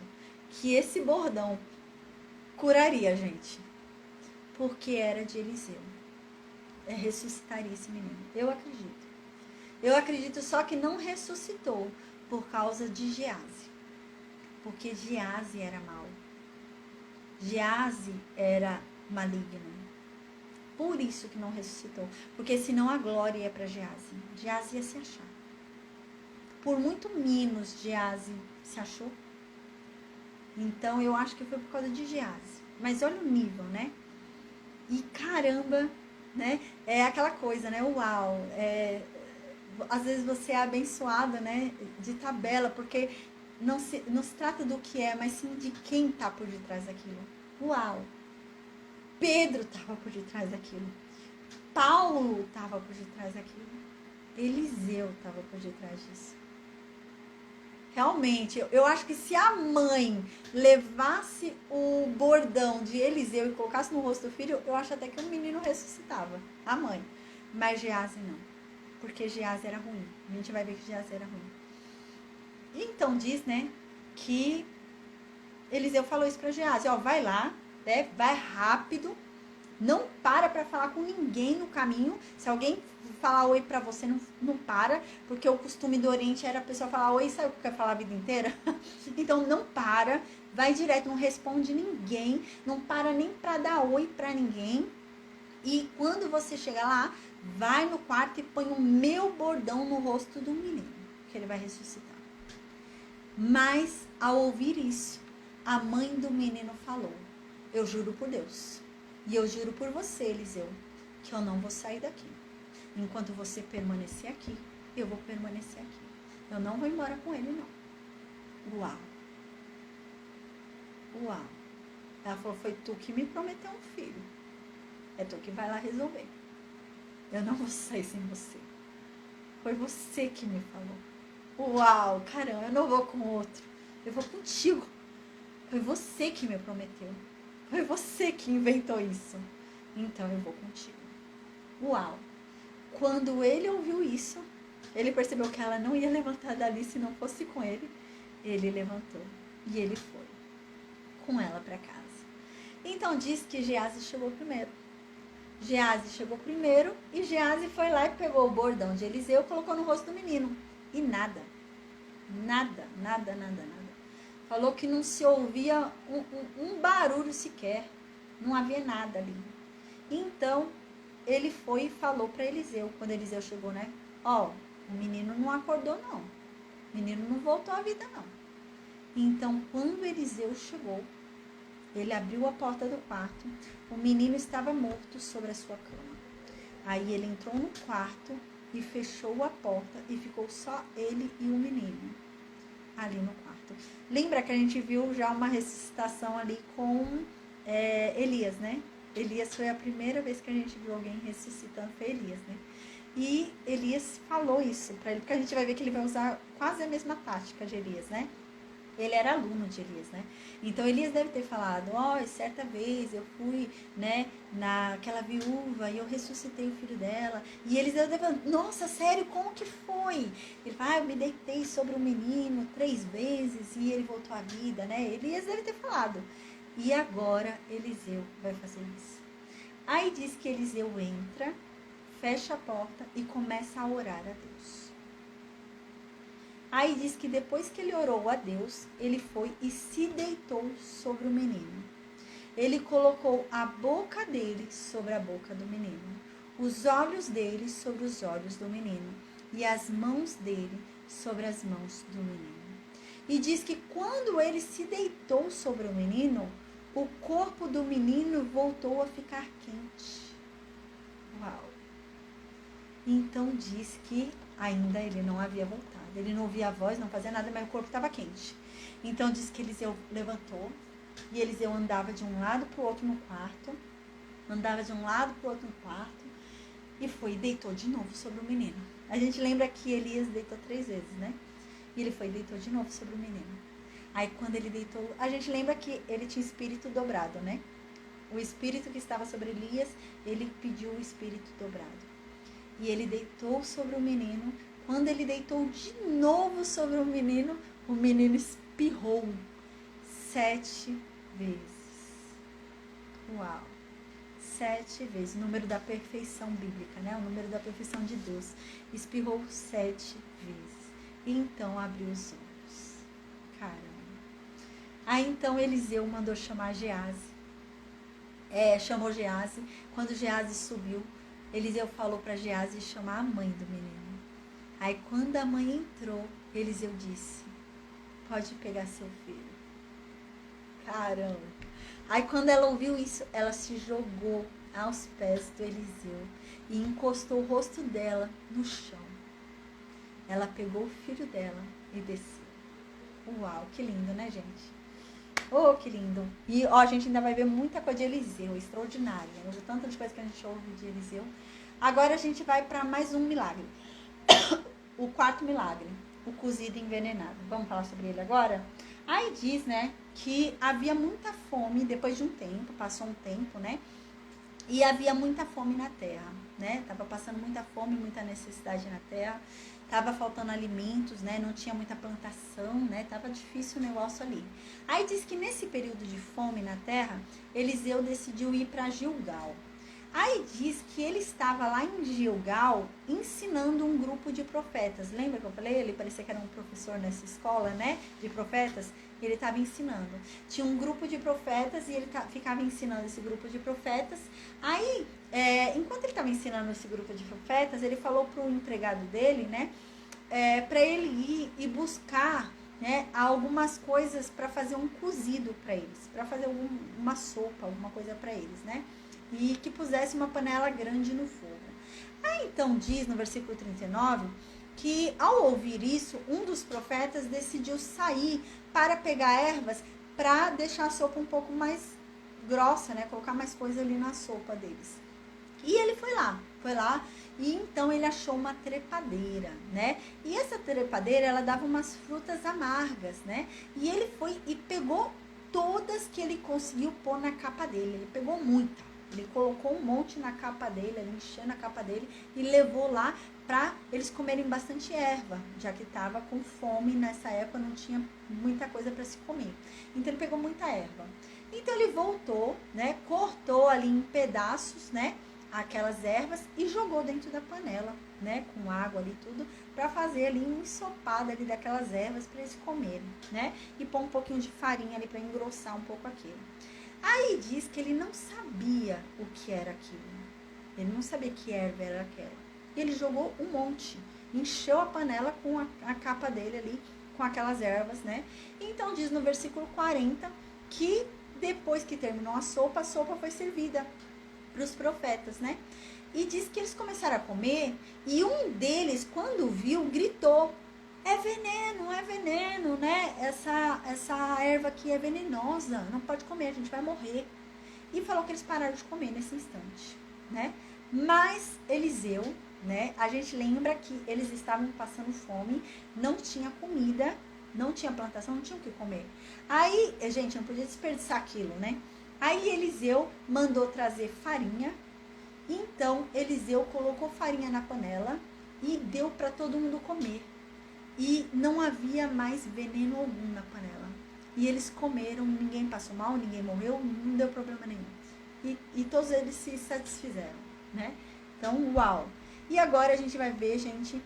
que esse bordão curaria a gente, porque era de Eliseu. Ressuscitaria esse menino. Eu acredito. Eu acredito só que não ressuscitou por causa de Geazi. Porque Geazi era mau. Geazi era maligno. Por isso que não ressuscitou. Porque senão a glória ia para Geazi. Geazi ia se achar. Por muito menos Geazi se achou. Então eu acho que foi por causa de Geazi. Mas olha o nível, né? E caramba, né? É aquela coisa, né? Uau! Às vezes você é abençoado, né? De tabela, porque não se trata do que é, mas sim de quem está por detrás daquilo. Uau! Pedro estava por detrás daquilo. Paulo estava por detrás daquilo. Eliseu estava por detrás disso. Realmente, eu acho que se a mãe levasse o bordão de Eliseu e colocasse no rosto do filho, eu acho até que o menino ressuscitava. A mãe. Mas Geazi não. Porque Geazi era ruim. A gente vai ver que Geazi era ruim. E então diz, né, que Eliseu falou isso para Geazi. Ó, vai lá, né, vai rápido. Não para falar com ninguém no caminho. Se alguém falar oi pra você, não para. Porque o costume do Oriente era a pessoa falar oi, sabe o que quer falar a vida inteira? Então não para, vai direto, não responde ninguém. Não para nem pra dar oi pra ninguém. E quando você chegar lá, vai no quarto e põe o meu bordão no rosto do menino, que ele vai ressuscitar. Mas ao ouvir isso, a mãe do menino falou: eu juro por Deus. E eu juro por você, Eliseu, que eu não vou sair daqui. Enquanto você permanecer aqui, eu vou permanecer aqui. Eu não vou embora com ele, não. Uau. Uau. Ela falou, foi tu que me prometeu um filho. É tu que vai lá resolver. Eu não vou sair sem você. Foi você que me falou. Uau, caramba, eu não vou com outro, eu vou contigo. Foi você que me prometeu. Foi você que inventou isso. Então eu vou contigo. Uau. Quando ele ouviu isso, ele percebeu que ela não ia levantar dali se não fosse com ele. Ele levantou e ele foi com ela para casa. Então diz que Geazi chegou primeiro. Geazi chegou primeiro e Geazi foi lá e pegou o bordão de Eliseu e colocou no rosto do menino. E nada. Falou que não se ouvia um barulho sequer. Não havia nada ali. Então, ele foi e falou para Eliseu. Quando Eliseu chegou, né? Ó, o menino não acordou, não. O menino não voltou à vida, não. Então, quando Eliseu chegou, ele abriu a porta do quarto. O menino estava morto sobre a sua cama. Aí ele entrou no quarto e fechou a porta e ficou só ele e o menino ali no quarto. Lembra que a gente viu já uma ressuscitação ali com Elias, né? Elias foi a primeira vez que a gente viu alguém ressuscitando, foi Elias, né? E Elias falou isso para ele, porque a gente vai ver que ele vai usar quase a mesma tática de Elias, né? Ele era aluno de Elias, né? Então Elias deve ter falado, certa vez eu fui, né, naquela viúva e eu ressuscitei o filho dela. E Eliseu deve falar, nossa, sério, como que foi? Ele fala, eu me deitei sobre o menino 3 vezes e ele voltou à vida, né? Elias deve ter falado. E agora Eliseu vai fazer isso. Aí diz que Eliseu entra, fecha a porta e começa a orar a Deus. Aí diz que depois que ele orou a Deus, ele foi e se deitou sobre o menino. Ele colocou a boca dele sobre a boca do menino, os olhos dele sobre os olhos do menino e as mãos dele sobre as mãos do menino. E diz que quando ele se deitou sobre o menino, o corpo do menino voltou a ficar quente. Uau! Então diz que ainda ele não havia voltado. Ele não ouvia a voz, não fazia nada, mas o corpo estava quente. Então diz que Eliseu levantou e Eliseu andava de um lado para o outro no quarto. Andava de um lado para o outro no quarto e foi e deitou de novo sobre o menino. A gente lembra que Elias deitou 3 vezes, né? E ele foi e deitou de novo sobre o menino. Aí quando ele deitou, a gente lembra que ele tinha espírito dobrado, né? O espírito que estava sobre Elias, ele pediu o espírito dobrado. E ele deitou sobre o menino. Quando ele deitou de novo sobre o menino espirrou 7 vezes. Uau! 7 vezes. O número da perfeição bíblica, né? O número da perfeição de Deus. Espirrou 7 vezes. E então abriu os olhos. Caramba! Aí então Eliseu mandou chamar Geazi. Chamou Geazi. Quando Geazi subiu, Eliseu falou para Geazi chamar a mãe do menino. Aí quando a mãe entrou, Eliseu disse, pode pegar seu filho. Caramba! Aí quando ela ouviu isso, ela se jogou aos pés do Eliseu e encostou o rosto dela no chão. Ela pegou o filho dela e desceu. Uau, que lindo, né, gente? Oh, que lindo. E a gente ainda vai ver muita coisa de Eliseu, extraordinária. O tanto de coisa que a gente ouve de Eliseu. Agora a gente vai para mais um milagre. O 4º milagre, o cozido envenenado. Vamos falar sobre ele agora? Aí diz, né, que havia muita fome depois de um tempo, passou um tempo, né? E havia muita fome na terra, né? Tava passando muita fome, muita necessidade na terra. Tava faltando alimentos, né? Não tinha muita plantação, né? Tava difícil o negócio ali. Aí diz que nesse período de fome na terra, Eliseu decidiu ir para Gilgal. Aí diz que ele estava lá em Gilgal ensinando um grupo de profetas. Lembra que eu falei? Ele parecia que era um professor nessa escola, né? De profetas. Ele estava ensinando. Tinha um grupo de profetas e ele ficava ensinando esse grupo de profetas. Aí, enquanto ele estava ensinando esse grupo de profetas, ele falou para o empregado dele, né? Para ele ir e buscar, né, algumas coisas para fazer um cozido para eles. Para fazer uma sopa, alguma coisa para eles, né? E que pusesse uma panela grande no fogo. Aí então diz no versículo 39 que ao ouvir isso, um dos profetas decidiu sair para pegar ervas para deixar a sopa um pouco mais grossa, né? Colocar mais coisa ali na sopa deles. E ele foi lá, e então ele achou uma trepadeira, né? E essa trepadeira, ela dava umas frutas amargas, né? E ele foi e pegou todas que ele conseguiu pôr na capa dele. Ele pegou muita. Ele colocou um monte na capa dele, ele encheu na capa dele e levou lá para eles comerem bastante erva, já que estava com fome nessa época, não tinha muita coisa para se comer. Então ele pegou muita erva. Então ele voltou, né? Cortou ali em pedaços, né? Aquelas ervas e jogou dentro da panela, né, com água ali tudo, para fazer ali um ensopado ali daquelas ervas para eles comerem, né, e pôr um pouquinho de farinha ali para engrossar um pouco aquilo. Aí diz que ele não sabia o que era aquilo, ele não sabia que erva era aquela. E ele jogou um monte, encheu a panela com a capa dele ali, com aquelas ervas, né. Então diz no versículo 40 que depois que terminou a sopa foi servida para os profetas, né? E diz que eles começaram a comer e um deles, quando viu, gritou: é veneno, né? Essa erva aqui é venenosa, não pode comer, a gente vai morrer. E falou que eles pararam de comer nesse instante, né? Mas Eliseu, né? A gente lembra que eles estavam passando fome, não tinha comida, não tinha plantação, não tinha o que comer. Aí, gente, não podia desperdiçar aquilo, né? Aí Eliseu mandou trazer farinha. Então Eliseu colocou farinha na panela e deu para todo mundo comer. E não havia mais veneno algum na panela. E eles comeram, ninguém passou mal, ninguém morreu, não deu problema nenhum. E todos eles se satisfizeram, né? Então, uau! E agora a gente vai ver, gente,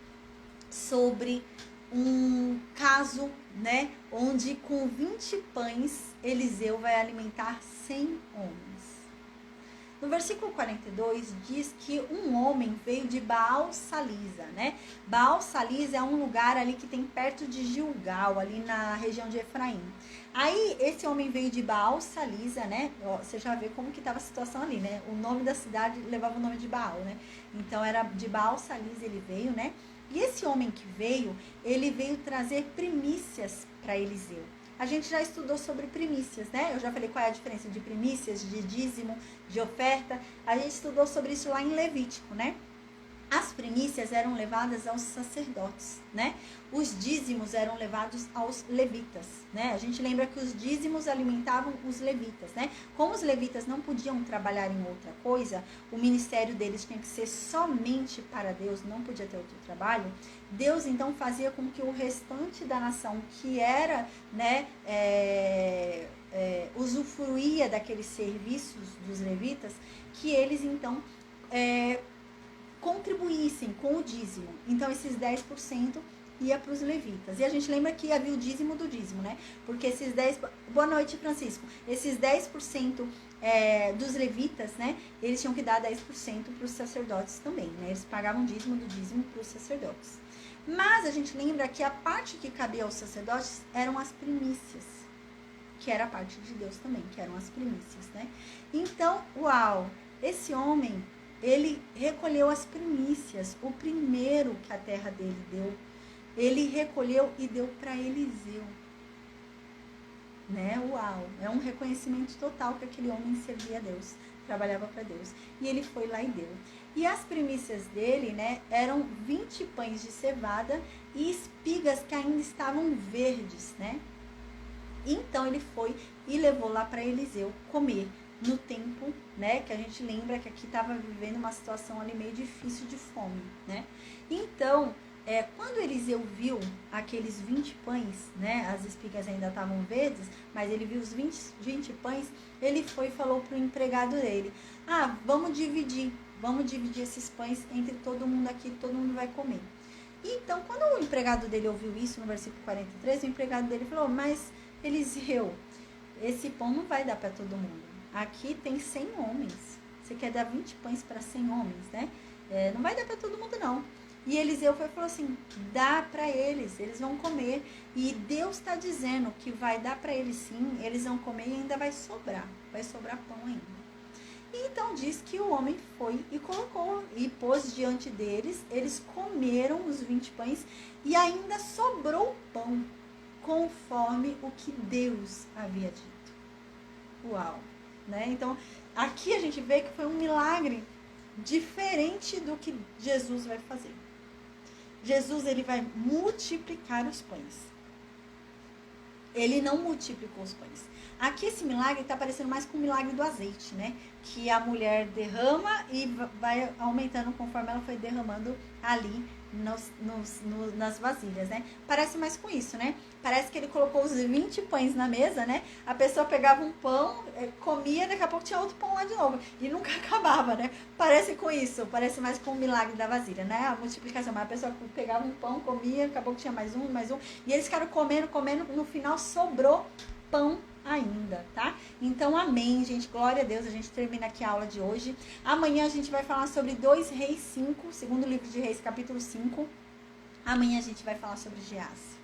sobre um caso, né, onde com 20 pães Eliseu vai alimentar 100 homens. No versículo 42 diz que um homem veio de Baal-Salisa, né? Baal-Salisa é um lugar ali que tem perto de Gilgal, ali na região de Efraim. Aí esse homem veio de Baal-Salisa, né? Você já vê como que estava a situação ali, né? O nome da cidade levava o nome de Baal, né? Então era de Baal-Salisa ele veio, né? E esse homem que veio, ele veio trazer primícias para Eliseu. A gente já estudou sobre primícias, né? Eu já falei qual é a diferença de primícias, de dízimo, de oferta. A gente estudou sobre isso lá em Levítico, né? As primícias eram levadas aos sacerdotes, né? Os dízimos eram levados aos levitas, né? A gente lembra que os dízimos alimentavam os levitas, né? Como os levitas não podiam trabalhar em outra coisa, o ministério deles tinha que ser somente para Deus, não podia ter outro trabalho. Deus então fazia com que o restante da nação que era, né, usufruía daqueles serviços dos levitas, que eles então contribuíssem com o dízimo. Então esses 10% ia para os levitas. E a gente lembra que havia o dízimo do dízimo, né? Porque esses 10%... Boa noite, Francisco. Esses 10% dos levitas, né? Eles tinham que dar 10% para os sacerdotes também, né? Eles pagavam dízimo do dízimo para os sacerdotes. Mas a gente lembra que a parte que cabia aos sacerdotes eram as primícias, que era a parte de Deus também, que eram as primícias, né? Então, uau! Esse homem, ele recolheu as primícias, o primeiro que a terra dele deu. Ele recolheu e deu para Eliseu. Né? Uau! É um reconhecimento total que aquele homem servia a Deus, trabalhava para Deus. E ele foi lá e deu. E as primícias dele, né, eram 20 pães de cevada e espigas que ainda estavam verdes, né? Então ele foi e levou lá para Eliseu comer. No tempo, né, que a gente lembra que aqui estava vivendo uma situação ali meio difícil de fome, né? Então, quando Eliseu viu aqueles 20 pães, né, as espigas ainda estavam verdes, mas ele viu os 20 pães, ele foi e falou para o empregado dele: vamos dividir esses pães entre todo mundo aqui, todo mundo vai comer. Então, quando o empregado dele ouviu isso, no versículo 43, o empregado dele falou: mas Eliseu, esse pão não vai dar para todo mundo. Aqui tem 100 homens. Você quer dar 20 pães para 100 homens, né? Não vai dar para todo mundo, não. E Eliseu falou assim: dá para eles vão comer. E Deus está dizendo que vai dar para eles sim, eles vão comer e ainda vai sobrar pão ainda. E então diz que o homem foi e colocou e pôs diante deles, eles comeram os 20 pães e ainda sobrou pão, conforme o que Deus havia dito. Uau! Né? Então, aqui a gente vê que foi um milagre diferente do que Jesus vai fazer. Jesus, ele vai multiplicar os pães. Ele não multiplicou os pães. Aqui esse milagre está parecendo mais com o milagre do azeite, né? Que a mulher derrama e vai aumentando conforme ela foi derramando ali nas vasilhas, né? Parece mais com isso, né? Parece que ele colocou os 20 pães na mesa, né? A pessoa pegava um pão, comia, daqui a pouco tinha outro pão lá de novo. E nunca acabava, né? Parece com isso, parece mais com o milagre da vasilha, né? A multiplicação. Mas a pessoa pegava um pão, comia, daqui a pouco tinha mais um. E eles ficaram comendo, no final sobrou pão ainda, tá? Então, amém, gente, glória a Deus, a gente termina aqui a aula de hoje. Amanhã a gente vai falar sobre 2 Reis 5, segundo livro de Reis, capítulo 5. Amanhã a gente vai falar sobre Geazi.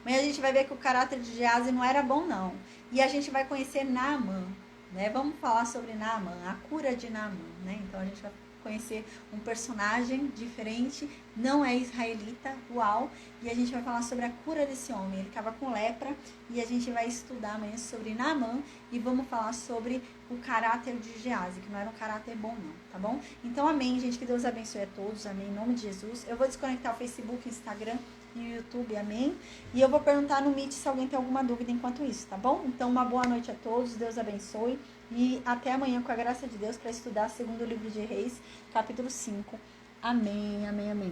Amanhã a gente vai ver que o caráter de Geazi não era bom, não. E a gente vai conhecer Naamã, né? Vamos falar sobre Naamã, a cura de Naamã, né? Então, a gente vai conhecer um personagem diferente, não é israelita, uau, e a gente vai falar sobre a cura desse homem. Ele estava com lepra e a gente vai estudar amanhã sobre Naamã e vamos falar sobre o caráter de Geazi, que não era um caráter bom não, tá bom? Então, amém, gente, que Deus abençoe a todos, amém, em nome de Jesus. Eu vou desconectar o Facebook, Instagram e o YouTube, amém? E eu vou perguntar no Meet se alguém tem alguma dúvida enquanto isso, tá bom? Então, uma boa noite a todos, Deus abençoe. E até amanhã, com a graça de Deus, para estudar segundo o livro de Reis, capítulo 5. Amém, amém, amém.